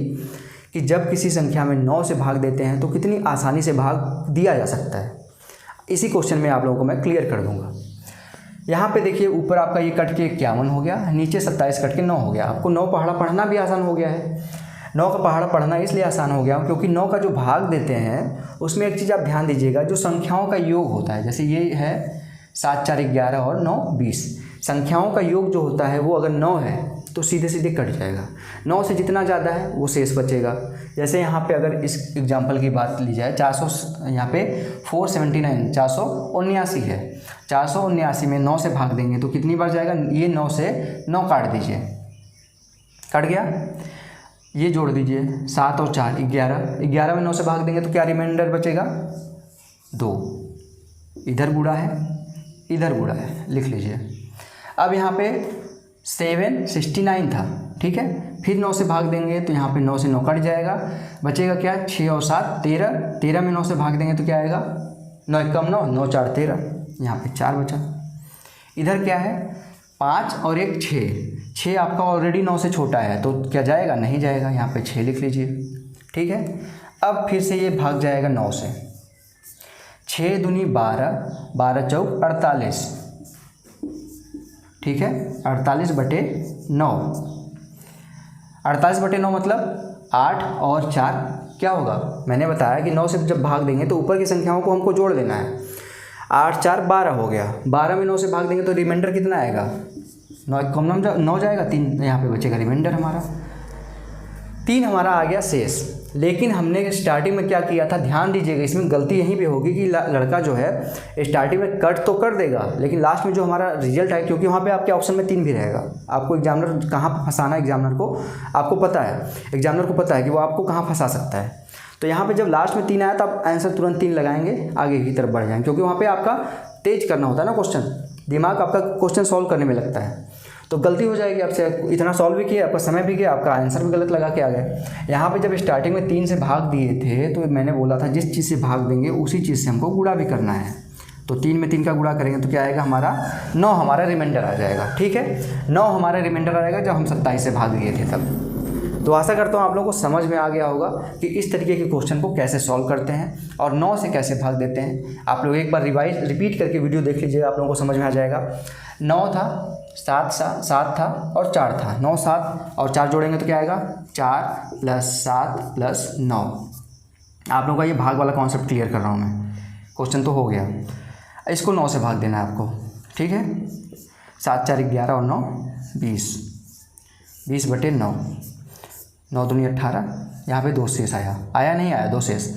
[SPEAKER 1] कि जब किसी संख्या में 9 से भाग देते हैं तो कितनी आसानी से भाग दिया जा सकता है। इसी क्वेश्चन में आप लोगों को मैं क्लियर कर दूंगा। यहाँ पे देखिए, ऊपर आपका ये कट के 51 हो गया, नीचे 27 कट के 9 हो गया। आपको 9 पहाड़ा पढ़ना भी आसान हो गया है। 9 का पहाड़ा पढ़ना इसलिए आसान हो गया क्योंकि 9 का जो भाग देते हैं उसमें एक चीज़ आप ध्यान दीजिएगा, जो संख्याओं का योग होता है, जैसे ये है 7 4 11 और 9 20, संख्याओं का योग जो होता है वो अगर 9 है तो सीधे सीधे कट जाएगा। 9 से जितना ज़्यादा है वो शेष बचेगा। जैसे यहाँ पे अगर इस एग्जांपल की बात ली जाए, 400, यहाँ पे 479 479 है। 479 में 9 से भाग देंगे तो कितनी बार जाएगा, ये 9 से 9 काट दीजिए, कट गया। ये जोड़ दीजिए 7 और 4 11 में 9 से भाग देंगे तो क्या रिमाइंडर बचेगा, 2। इधर गुणा है, इधर गुणा है, लिख लीजिए। अब यहाँ पे 769 था, ठीक है, फिर 9 से भाग देंगे तो यहाँ पे 9 से 9 कट जाएगा, बचेगा क्या, 6 और 7 13। 13 में 9 से भाग देंगे तो क्या आएगा, 9 एक कम 9, 9 4 13, यहाँ पे 4 बचा। इधर क्या है, 5 और 1 6, 6 आपका ऑलरेडी 9 से छोटा है तो क्या जाएगा, नहीं जाएगा, यहाँ पे 6 लिख लीजिए। ठीक है, अब फिर से ये भाग जाएगा 9 से, 6 दूनी 12, 12 चौक 48, ठीक है, 48 बटे 9, 48 बटे 9 मतलब 8 और 4 क्या होगा, मैंने बताया कि 9 से जब भाग देंगे तो ऊपर की संख्याओं को हमको जोड़ देना है। 8 4 12 हो गया, 12 में 9 से भाग देंगे तो रिमाइंडर कितना आएगा, 9 कम 9 जाएगा, 3 यहाँ पे बचेगा रिमाइंडर हमारा, 3 हमारा आ गया शेष। लेकिन हमने स्टार्टिंग में क्या किया था, ध्यान दीजिएगा, इसमें गलती यहीं पे होगी कि लड़का जो है स्टार्टिंग में कट तो कर देगा लेकिन लास्ट में जो हमारा रिजल्ट है, क्योंकि वहाँ पे आपके ऑप्शन में 3 भी रहेगा, आपको एग्जामिनर कहाँ फंसाना है, एग्जामिनर को आपको पता है, एग्जामिनर को पता है कि वो आपको कहाँ फंसा सकता है। तो यहाँ पे जब लास्ट में 3 आया तो आप आंसर तुरंत 3 लगाएंगे, आगे की तरफ बढ़ जाएंगे, क्योंकि वहाँ पर आपका तेज करना होता है ना क्वेश्चन, दिमाग आपका क्वेश्चन सॉल्व करने में लगता है। तो गलती हो जाएगी आपसे। इतना सॉल्व भी किया, आपका समय भी गया, आपका आंसर भी गलत लगा के आ गए। यहाँ पे जब स्टार्टिंग में 3 से भाग दिए थे तो मैंने बोला था जिस चीज़ से भाग देंगे उसी चीज़ से हमको गुणा भी करना है। तो 3 में 3 का गुणा करेंगे तो क्या आएगा हमारा 9 हमारा रिमाइंडर आ जाएगा। ठीक है, 9 हमारा रिमाइंडर आ जाएगा जब हम 27 से भाग दिए थे तब। तो आशा करता हूँ आप लोगों को समझ में आ गया होगा कि इस तरीके के क्वेश्चन को कैसे सॉल्व करते हैं और 9 से कैसे भाग देते हैं। आप लोग एक बार रिपीट करके वीडियो देख लीजिएगा, आप लोगों को समझ में आ जाएगा। 9 था, 7 था और 4 था। 9, 7 और 4 जोड़ेंगे तो क्या आएगा 4 + 7 + 9। आप लोगों का ये भाग वाला कॉन्सेप्ट क्लियर कर रहा हूँ मैं। क्वेश्चन तो हो गया, इसको 9 से भाग देना है आपको। ठीक है, 7 × 4 = 11 और 9 = 20, 20/9, 9 दूनी 18। यहाँ पे 2 शेष आया नहीं आया 2 शेष।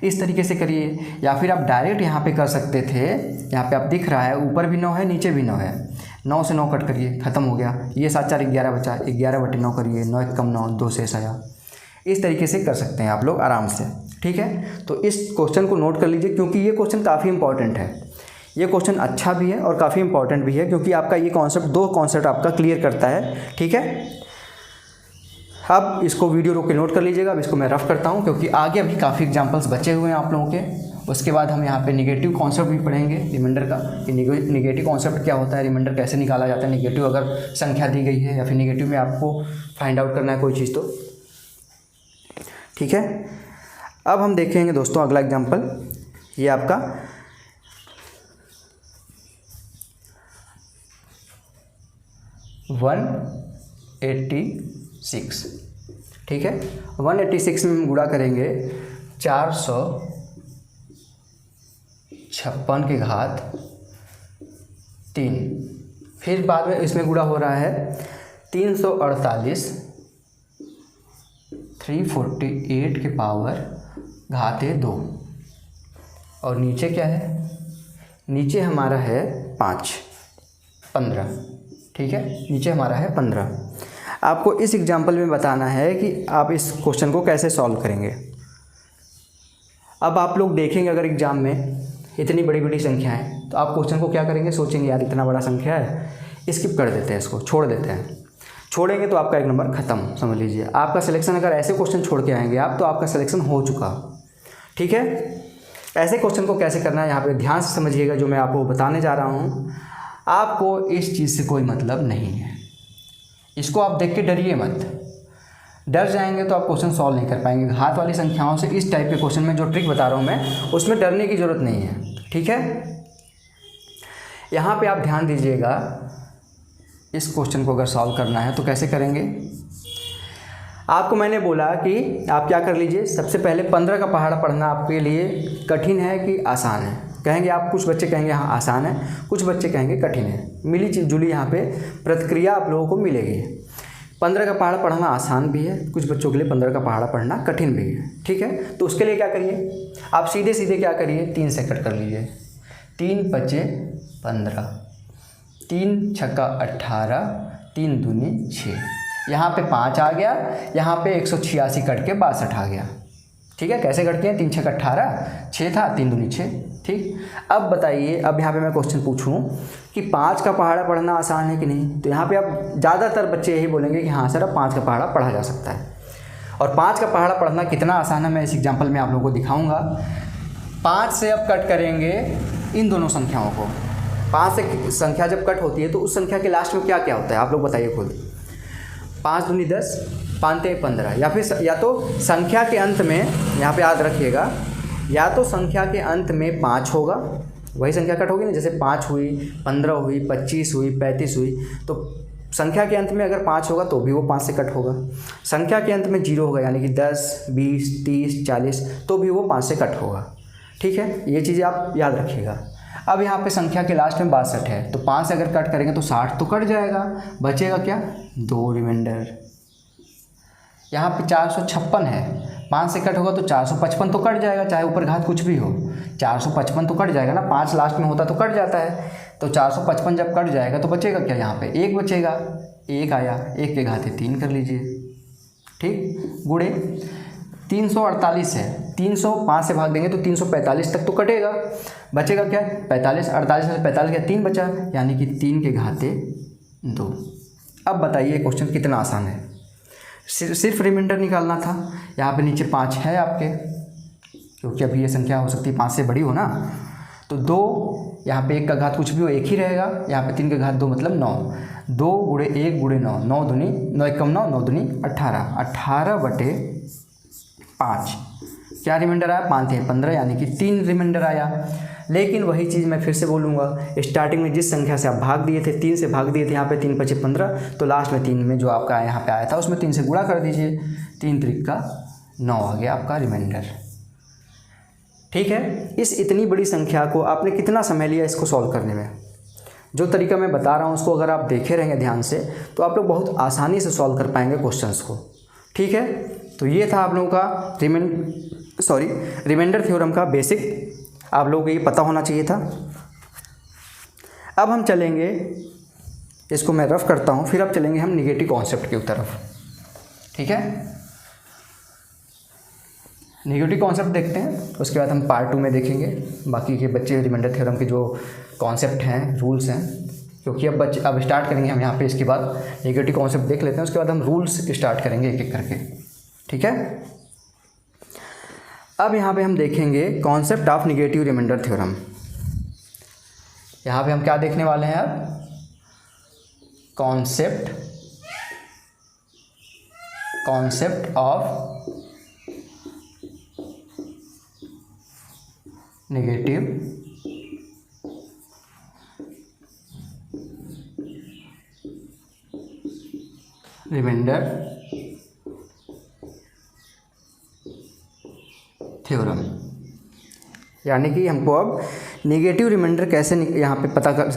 [SPEAKER 1] इस तरीके से करिए, या फिर आप डायरेक्ट यहाँ पे कर सकते थे। यहाँ पे आप दिख रहा है ऊपर भी 9 है नीचे भी 9 है, 9 से 9 कट करिए, ख़त्म हो गया। ये 7 × 4 = 11 बचा, 11/9 करिए, 9 × 1 = 9, 2 शेष आया। इस तरीके से कर सकते हैं आप लोग आराम से। ठीक है, तो इस क्वेश्चन को नोट कर लीजिए क्योंकि ये क्वेश्चन काफ़ी इंपॉर्टेंट है। ये क्वेश्चन अच्छा भी है और काफ़ी इंपॉर्टेंट भी है क्योंकि आपका ये कॉन्सेप्ट 2 कॉन्सेप्ट आपका क्लियर करता है। ठीक है, अब इसको वीडियो रोक के नोट कर लीजिएगा। अब इसको मैं रफ करता हूँ क्योंकि आगे अभी काफ़ी एग्जांपल्स बचे हुए हैं आप लोगों के। उसके बाद हम यहाँ पे नेगेटिव कॉन्सेप्ट भी पढ़ेंगे रिमाइंडर का, कि नेगेटिव कॉन्सेप्ट क्या होता है, रिमाइंडर कैसे निकाला जाता है, नेगेटिव अगर संख्या दी गई है या फिर नेगेटिव में आपको फाइंड आउट करना है कोई चीज़ तो। ठीक है, अब हम देखेंगे दोस्तों अगला एग्जाम्पल। ये आपका 186। ठीक है, 186 में हम गुणा करेंगे 456/3। फिर बाद में इसमें गुणा हो रहा है 348, 348 के पावर घाते 2। और नीचे क्या है, नीचे हमारा है 15। ठीक है, नीचे हमारा है 15। आपको इस एग्जाम्पल में बताना है कि आप इस क्वेश्चन को कैसे सॉल्व करेंगे। अब आप लोग देखेंगे अगर एग्ज़ाम में इतनी बड़ी बड़ी संख्या है तो आप क्वेश्चन को क्या करेंगे, सोचेंगे यार इतना बड़ा संख्या है, स्किप कर देते हैं, इसको छोड़ देते हैं। छोड़ेंगे तो आपका 1 नंबर ख़त्म, समझ लीजिए। आपका सिलेक्शन अगर ऐसे क्वेश्चन छोड़ के आएंगे आप तो आपका सिलेक्शन हो चुका। ठीक है, ऐसे क्वेश्चन को कैसे करना है यहाँ पे ध्यान से समझिएगा। जो मैं आपको बताने जा रहा हूँ, आपको इस चीज़ से कोई मतलब नहीं है। इसको आप देख के डरिए मत। डर जाएंगे तो आप क्वेश्चन सॉल्व नहीं कर पाएंगे। घात वाली संख्याओं से इस टाइप के क्वेश्चन में जो ट्रिक बता रहा हूँ मैं, उसमें डरने की ज़रूरत नहीं है। ठीक है, यहाँ पे आप ध्यान दीजिएगा। इस क्वेश्चन को अगर सॉल्व करना है तो कैसे करेंगे। आपको मैंने बोला कि आप क्या कर लीजिए, सबसे पहले 15 का पहाड़ा पढ़ना आपके लिए कठिन है कि आसान है। कहेंगे आप, कुछ बच्चे कहेंगे हाँ आसान है, कुछ बच्चे कहेंगे कठिन है। मिली जुली यहाँ पे प्रतिक्रिया आप लोगों को मिलेगी। 15 का पहाड़ा पढ़ना आसान भी है, कुछ बच्चों के लिए 15 का पहाड़ा पढ़ना कठिन भी है। ठीक है, तो उसके लिए क्या करिए, आप सीधे सीधे क्या करिए, 3 से कट कर लीजिए। 3 × 5 = 15, 3 × 6 = 18, 3 दूनी 6। यहाँ पे 5 आ गया, यहाँ पे 186 कट के 62 आ गया। ठीक है, कैसे कट के 3 × 6 = 18, 6 था, 3 दूनी 6। ठीक, अब बताइए, अब यहाँ पे मैं क्वेश्चन पूछूं कि 5 का पहाड़ा पढ़ना आसान है कि नहीं, तो यहाँ पे आप ज़्यादातर बच्चे यही बोलेंगे कि हाँ सर अब 5 का पहाड़ा पढ़ा जा सकता है। और 5 का पहाड़ा पढ़ना कितना आसान है मैं इस एग्जाम्पल में आप लोगों को दिखाऊँगा। 5 से अब कट करेंगे इन दोनों संख्याओं को। 5 से संख्या जब कट होती है तो उस संख्या के लास्ट में क्या क्या होता है आप लोग बताइए खुद। 5 दूनी 10, 5 × 15, या फिर या तो संख्या के अंत में, यहाँ पे याद रखिएगा, या तो संख्या के अंत में 5 होगा, वही संख्या कट होगी ना, जैसे 5 हुई, 15 हुई, 25 हुई, 35 हुई, तो संख्या के अंत में अगर 5 होगा तो भी वो 5 से कट होगा। संख्या के अंत में 0 होगा यानी कि 10, 20, 30, 40, तो भी वो 5 से कट होगा। ठीक है, ये चीज़ें आप याद रखिएगा। अब यहाँ पे संख्या के लास्ट में 62 है, तो 5 से अगर कट करेंगे तो 60 तो कट जाएगा, बचेगा क्या 2 रिमाइंडर। यहाँ पे 456 है, 5 से कट होगा तो 455 तो कट जाएगा, चाहे ऊपर घात कुछ भी हो, 455 तो कट जाएगा ना, 5 लास्ट में होता तो कट जाता है। तो 455 जब कट जाएगा तो बचेगा क्या, यहाँ पे 1 बचेगा, 1 आया, 1 के घाते 3 कर लीजिए। ठीक, गुणे 348 है, 305 से भाग देंगे तो 345 तक तो कटेगा, बचेगा क्या 45, 48 में से 45 गया 3 बचा, यानी कि 3 के घाते 2। अब बताइए क्वेश्चन कितना आसान है। सिर्फ रिमाइंडर निकालना था। यहाँ पे नीचे 5 है आपके, क्योंकि अभी ये संख्या हो सकती है 5 से बड़ी हो ना, तो 2 यहाँ पे 1 का घात कुछ भी हो 1 ही रहेगा। यहाँ पे 3 का घात 2 मतलब 9। 2 गुणे 1 गुणे 9, 9 दूनी 9 एकम 9, 9 दूनी 18, 18/5। क्या रिमाइंडर आया? 5 है 15, यानी कि 3 रिमाइंडर आया। लेकिन वही चीज़ मैं फिर से बोलूँगा, स्टार्टिंग में जिस संख्या से आप भाग दिए थे, 3 से भाग दिए थे, यहाँ पे 3 × 5 = 15, तो लास्ट में 3 में जो आपका यहाँ पे आया था उसमें 3 से गुणा कर दीजिए, 3 × 3 = 9 आ गया आपका रिमाइंडर। ठीक है, इस इतनी बड़ी संख्या को आपने कितना समय लिया इसको सॉल्व करने में? जो तरीका मैं बता रहा हूँ उसको अगर आप देखे रहेंगे ध्यान से तो आप लोग बहुत आसानी से सॉल्व कर पाएंगे क्वेश्चंस को। ठीक है, तो ये था आप लोगों का रिमाइंडर थ्योरम का बेसिक, आप लोगों को ये पता होना चाहिए था। अब हम चलेंगे, इसको मैं रफ करता हूँ, फिर अब चलेंगे हम निगेटिव कॉन्सेप्ट की तरफ। ठीक है, निगेटिव कॉन्सेप्ट देखते हैं, उसके बाद हम पार्ट 2 में देखेंगे बाकी के बच्चे रिमाइंडर थ्योरम के जो कॉन्सेप्ट हैं, रूल्स हैं, क्योंकि अब स्टार्ट करेंगे हम यहाँ पे। इसके बाद निगेटिव कॉन्सेप्ट देख लेते हैं, उसके बाद हम रूल्स स्टार्ट करेंगे एक एक करके। ठीक है, अब यहाँ पे हम देखेंगे concept of negative remainder theorem. यहाँ पे हम क्या देखने वाले हैं अब? Concept of negative remainder theorem, यानी कि हमको अब निगेटिव रिमाइंडर कैसे यहाँ पे पता कर,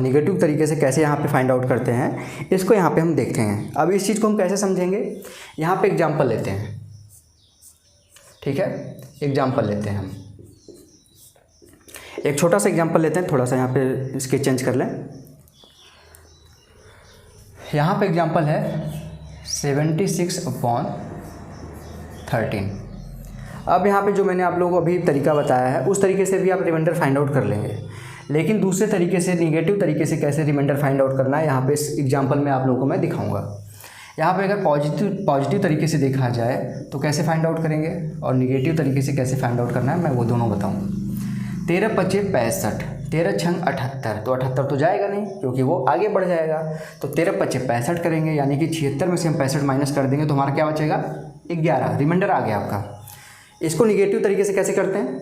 [SPEAKER 1] निगेटिव तरीके से कैसे यहाँ पे फाइंड आउट करते हैं, इसको यहाँ पे हम देखते हैं। अब इस चीज़ को हम कैसे समझेंगे, यहाँ पे एग्जांपल लेते हैं। ठीक है, एग्जांपल लेते हैं हम, एक छोटा सा एग्जांपल लेते हैं, थोड़ा सा यहाँ पे इसके चेंज कर लें। यहाँ पे एग्जांपल है 76/13। अब यहाँ पे जो मैंने आप लोगों को अभी तरीका बताया है उस तरीके से भी आप रिमाइंडर फाइंड आउट कर लेंगे, लेकिन दूसरे तरीके से, निगेटिव तरीके से कैसे रिमाइंडर फाइंड आउट करना है यहाँ पे इस एग्जांपल में आप लोगों को मैं दिखाऊंगा। यहाँ पे अगर पॉजिटिव तरीके से देखा जाए तो कैसे फाइंड आउट करेंगे और निगेटिव तरीके से कैसे फाइंड आउट करना है मैं वो दोनों बताऊँगा। 13 × 5 = 65, 13 × 6 = 78, तो 78 तो जाएगा नहीं क्योंकि वो आगे बढ़ जाएगा, तो 13 × 5 = 65 करेंगे, यानी कि 76 में से हम 65 माइनस कर देंगे तो हमारा क्या बचेगा? 11, रिमाइंडर आ गया आपका। इसको निगेटिव तरीके से कैसे करते हैं?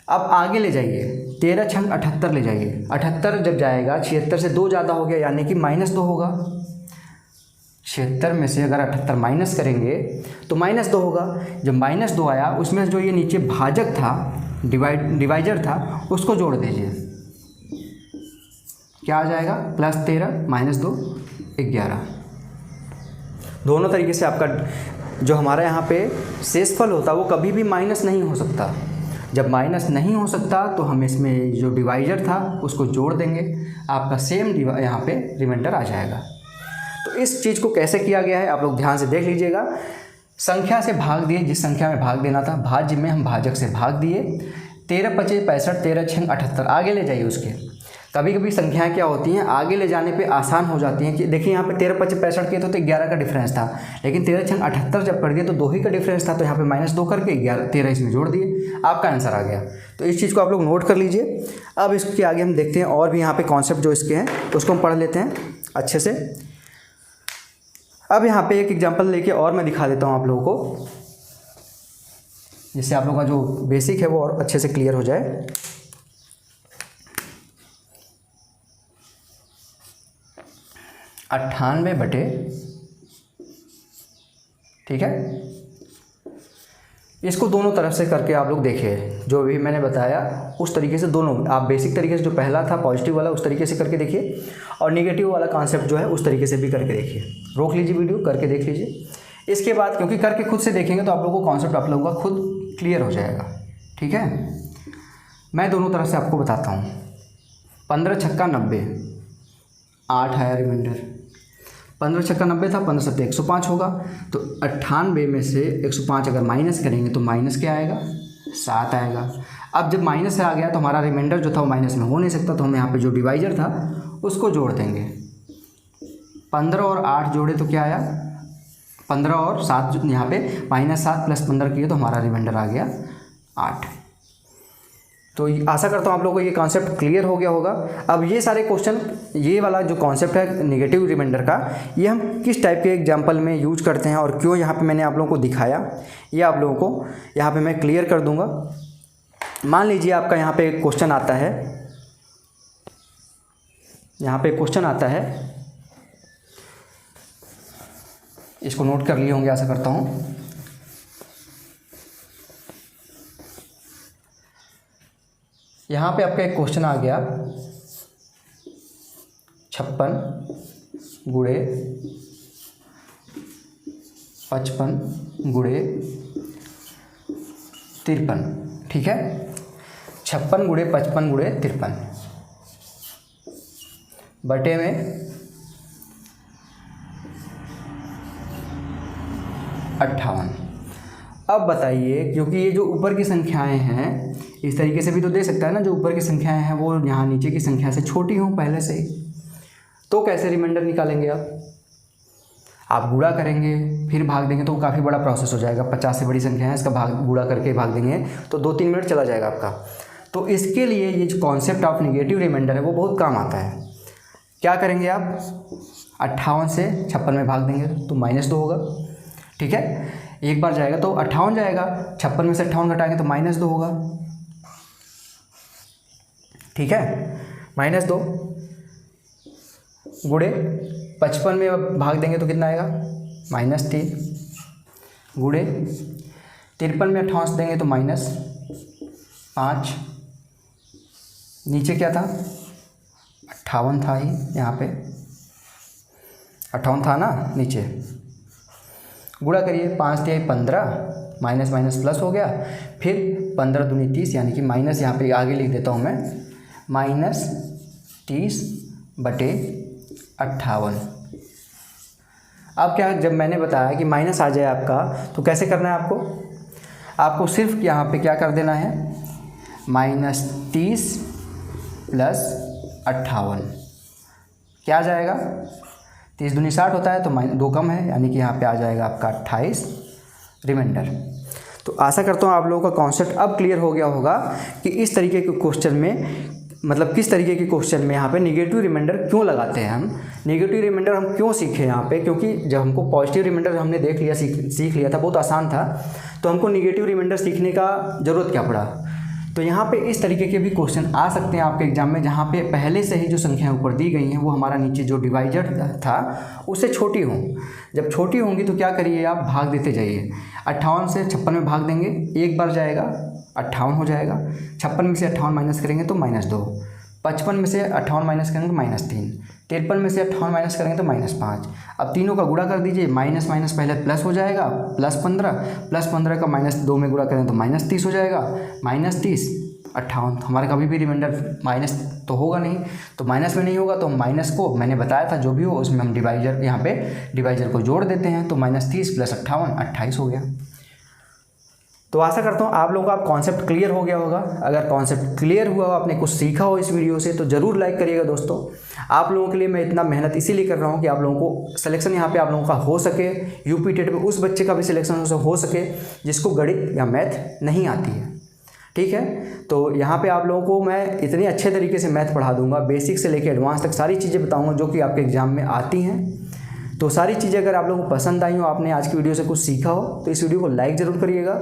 [SPEAKER 1] अब आगे ले जाइए, 13 × 6 = 78 ले जाइए, 78 जब जाएगा 76 से 2 ज़्यादा हो गया, यानी कि -2 होगा। 76 में से अगर 78 माइनस करेंगे तो -2 होगा। जब -2 आया उसमें जो ये नीचे भाजक था, डिवाइजर था, उसको जोड़ दीजिए, क्या आ जाएगा? +13 - 2 11। दोनों तरीके से आपका जो हमारा यहाँ पे शेषफल होता है वो कभी भी माइनस नहीं हो सकता। जब माइनस नहीं हो सकता तो हम इसमें जो डिवाइजर था उसको जोड़ देंगे, आपका सेम यहाँ पे रिमाइंडर आ जाएगा। तो इस चीज़ को कैसे किया गया है आप लोग ध्यान से देख लीजिएगा। संख्या से भाग दिए, जिस संख्या में भाग देना था, भाज्य में हम भाजक से भाग दिए। 13 × 5 = 65, 13 × 6 = 78, आगे ले जाइए उसके। कभी कभी संख्याएं क्या होती हैं, आगे ले जाने पे आसान हो जाती हैं कि देखिए यहाँ पे 13 × 5 = 65 किए तो 11 का डिफरेंस था, लेकिन 13 × 6 = 78 जब कर दिए तो 2 ही का डिफरेंस था, तो यहाँ पे -2 करके 13 इसमें जोड़ दिए, आपका आंसर आ गया। तो इस चीज़ को आप लोग नोट कर लीजिए। अब इसके आगे हम देखते हैं और भी यहाँ पे कॉन्सेप्ट जो इसके हैं उसको हम पढ़ लेते हैं अच्छे से। अब यहाँ पे एक एग्जांपल लेके और मैं दिखा देता हूँ आप लोगों को, जिससे आप लोगों का जो बेसिक है वो और अच्छे से क्लियर हो जाए। 98/, ठीक है, इसको दोनों तरफ से करके आप लोग देखिए, जो भी मैंने बताया उस तरीके से दोनों, आप बेसिक तरीके से जो पहला था पॉजिटिव वाला उस तरीके से करके देखिए, और नेगेटिव वाला कॉन्सेप्ट जो है उस तरीके से भी करके देखिए। रोक लीजिए वीडियो, करके देख लीजिए। इसके बाद क्योंकि करके खुद से देखेंगे तो आप लोगों को कॉन्सेप्ट आप लोगों का खुद क्लियर हो जाएगा। ठीक है, मैं दोनों तरफ से आपको बताता हूँ। 15 × 6 = 90, 8 आया रिमाइंडर। 15 × 6 = 90 था, 15 × 7 = 105 होगा, तो 98 में से 105 अगर माइनस करेंगे तो माइनस क्या आएगा? 7 आएगा। अब जब माइनस से आ गया तो हमारा रिमाइंडर जो था वो माइनस में हो नहीं सकता, तो हम यहाँ पे जो डिवाइजर था उसको जोड़ देंगे। 15 और 8 जोड़े तो क्या आया, 15 और 7 यहाँ पे -7 + 15 किए तो हमारा रिमाइंडर आ गया 8। तो आशा करता हूँ आप लोगों को ये कॉन्सेप्ट क्लियर हो गया होगा। अब ये सारे क्वेश्चन, ये वाला जो कॉन्सेप्ट है नेगेटिव रिमाइंडर का, ये हम किस टाइप के एग्जाम्पल में यूज करते हैं और क्यों यहाँ पे मैंने आप लोगों को दिखाया, ये आप लोगों को यहाँ पे मैं क्लियर कर दूंगा। मान लीजिए आपका यहाँ पे एक क्वेश्चन आता है, यहाँ पे क्वेश्चन आता है, इसको नोट कर लिए होंगे आशा करता हूँ। यहाँ पे आपका एक क्वेश्चन आ गया 56 गुणे 55 गुणे 53, ठीक है। 56 गुणे 55 गुणे 53 बटे में 58। अब बताइए, क्योंकि ये जो ऊपर की संख्याएं हैं, इस तरीके से भी तो दे सकता है ना, जो ऊपर की संख्याएं हैं वो यहाँ नीचे की संख्या से छोटी हों पहले से ही, तो कैसे रिमाइंडर निकालेंगे आप गुणा करेंगे फिर भाग देंगे तो काफ़ी बड़ा प्रोसेस हो जाएगा। 50 से बड़ी संख्या है, इसका भाग गुणा करके भाग देंगे तो 2-3 मिनट चला जाएगा आपका। तो इसके लिए ये जो कॉन्सेप्ट ऑफ नेगेटिव रिमाइंडर है वो बहुत काम आता है। क्या करेंगे आप, 58 से 56 में भाग देंगे तो -2 होगा, ठीक है। एक बार जाएगा तो 58 जाएगा, 56 में से 58 घटाएंगे तो -2 होगा, ठीक है। -2 गुणे 55 में भाग देंगे तो कितना आएगा, -3 गुणे 53 में 58 देंगे तो -5। नीचे क्या था, 58 था ही, यहाँ पे 58 था ना नीचे। गुणा करिए, 5 × 15 माइनस माइनस प्लस हो गया, फिर 15 दूनी 30, यानी कि माइनस यहाँ पे आगे लिख देता हूँ मैं, -30/58। अब क्या, जब मैंने बताया कि माइनस आ जाए आपका तो कैसे करना है आपको सिर्फ यहाँ पे क्या कर देना है, -30 + 58 क्या आ जाएगा, 30 दूनी 60 होता है तो -2 कम है, यानी कि यहाँ पे आ जाएगा आपका 28 रिमाइंडर। तो आशा करता हूँ आप लोगों का कॉन्सेप्ट अब क्लियर हो गया होगा कि इस तरीके के क्वेश्चन में, मतलब किस तरीके के क्वेश्चन में यहाँ पे नेगेटिव रिमाइंडर क्यों लगाते हैं हम, नेगेटिव रिमाइंडर हम क्यों सीखे यहाँ पे, क्योंकि जब हमको पॉजिटिव रिमाइंडर हमने देख लिया, सीख लिया था, बहुत आसान था, तो हमको नेगेटिव रिमाइंडर सीखने का ज़रूरत क्या पड़ा। तो यहाँ पे इस तरीके के भी क्वेश्चन आ सकते हैं आपके एग्जाम में, जहाँ पे पहले से ही जो संख्याएं ऊपर दी गई हैं वो हमारा नीचे जो डिवाइजर था उससे छोटी हों। जब छोटी होंगी तो क्या करिए, आप भाग देते जाइए। 58 से 56 में भाग देंगे, एक बार जाएगा 58 हो जाएगा, 56 में से 58 माइनस करेंगे तो -2, 55 में से 58 माइनस करेंगे तो -3, 53 में से 58 माइनस करेंगे तो -5। अब तीनों का गुणा कर दीजिए, माइनस माइनस पहले प्लस हो जाएगा, +15 +15 का -2 में गुणा करें तो -30 हो जाएगा, -30 58। हमारे कभी भी रिमाइंडर माइनस तो होगा नहीं, तो माइनस में नहीं होगा तो माइनस को मैंने बताया था जो भी हो उसमें हम डिवाइजर, यहाँ पे डिवाइजर को जोड़ देते हैं, तो -30 + 58 28 हो गया। तो आशा करता हूँ आप लोगों का कॉन्सेप्ट क्लियर हो गया होगा। अगर कॉन्सेप्ट क्लियर हुआ हो, आपने कुछ सीखा हो इस वीडियो से, तो ज़रूर लाइक करिएगा दोस्तों। आप लोगों के लिए मैं इतना मेहनत इसीलिए कर रहा हूँ कि आप लोगों को सिलेक्शन यहाँ पे आप लोगों का हो सके, यूपी टेट में उस बच्चे का भी सिलेक्शन हो सके जिसको गणित या मैथ नहीं आती है, ठीक है। तो यहाँ पे आप लोगों को मैं इतने अच्छे तरीके से मैथ पढ़ा दूंगा, बेसिक से लेकर एडवांस तक सारी चीज़ें बताऊँगा जो कि आपके एग्जाम में आती हैं। तो सारी चीज़ें अगर आप लोगों को पसंद आई हो, आपने आज की वीडियो से कुछ सीखा हो, तो इस वीडियो को लाइक ज़रूर करिएगा।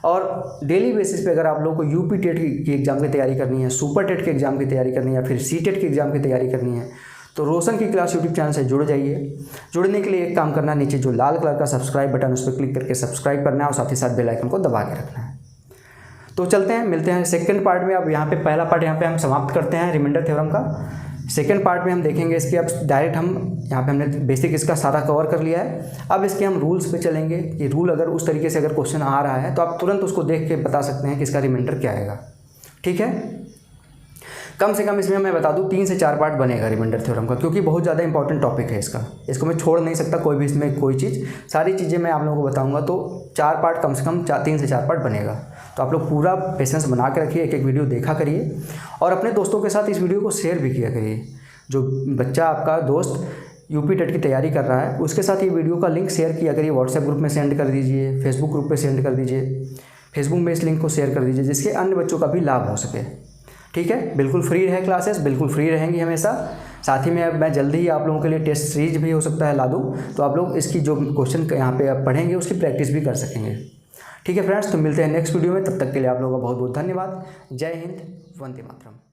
[SPEAKER 1] और डेली बेसिस पे अगर आप लोगों को यूपी टेट की एग्ज़ाम की तैयारी करनी है, सुपर टेट के एग्ज़ाम की तैयारी करनी है, या फिर सी टेट की एग्ज़ाम की तैयारी करनी है, तो रोशन की क्लास यूट्यूब चैनल से जुड़ जाइए। जुड़ने के लिए एक काम करना है, नीचे जो लाल कलर का सब्सक्राइब बटन उस पर क्लिक करके सब्सक्राइब करना है और साथ ही साथ बेल आइकन को दबा के रखना है। तो चलते हैं, मिलते हैं सेकंड पार्ट में। अब यहाँ पे पहला पार्ट यहाँ पे हम समाप्त करते हैं रिमाइंडर थ्योरम का। सेकंड पार्ट में हम देखेंगे इसके, अब डायरेक्ट हम यहाँ पे हमने बेसिक इसका सारा कवर कर लिया है। अब इसके हम रूल्स पे चलेंगे कि रूल अगर उस तरीके से अगर क्वेश्चन आ रहा है तो आप तुरंत उसको देख के बता सकते हैं कि इसका रिमाइंडर क्या आएगा, ठीक है। कम से कम इसमें मैं बता दूं 3 से 4 पार्ट बनेगा रिमाइंडर थ्योरम का, क्योंकि बहुत ज़्यादा इंपॉर्टेंट टॉपिक है इसको मैं छोड़ नहीं सकता कोई भी, इसमें कोई चीज़, सारी चीज़ें मैं आप लोगों को बताऊंगा। तो 4 पार्ट कम से कम 3 से 4 पार्ट बनेगा। तो आप लोग पूरा पेशेंस बना के रखिए, एक एक वीडियो देखा करिए और अपने दोस्तों के साथ इस वीडियो को शेयर भी किया करिए। जो बच्चा आपका दोस्त यूपी टेट की तैयारी कर रहा है उसके साथ ये वीडियो का लिंक शेयर किया करिए, व्हाट्सएप ग्रुप में सेंड कर दीजिए, फेसबुक ग्रुप पे सेंड कर दीजिए, फेसबुक में इस लिंक को शेयर कर दीजिए जिससे अन्य बच्चों का भी लाभ हो सके। ठीक है, बिल्कुल फ्री है क्लासेस, बिल्कुल फ्री रहेंगी हमेशा। साथ ही में अब मैं जल्दी ही आप लोगों के लिए टेस्ट सीरीज भी हो सकता है ला दूँ, तो आप लोग इसकी जो क्वेश्चन यहाँ पे आप पढ़ेंगे उसकी प्रैक्टिस भी कर सकेंगे। ठीक है फ्रेंड्स, तो मिलते हैं नेक्स्ट वीडियो में, तब तक के लिए आप लोगों का बहुत बहुत धन्यवाद। जय हिंद, वंदे मातरम।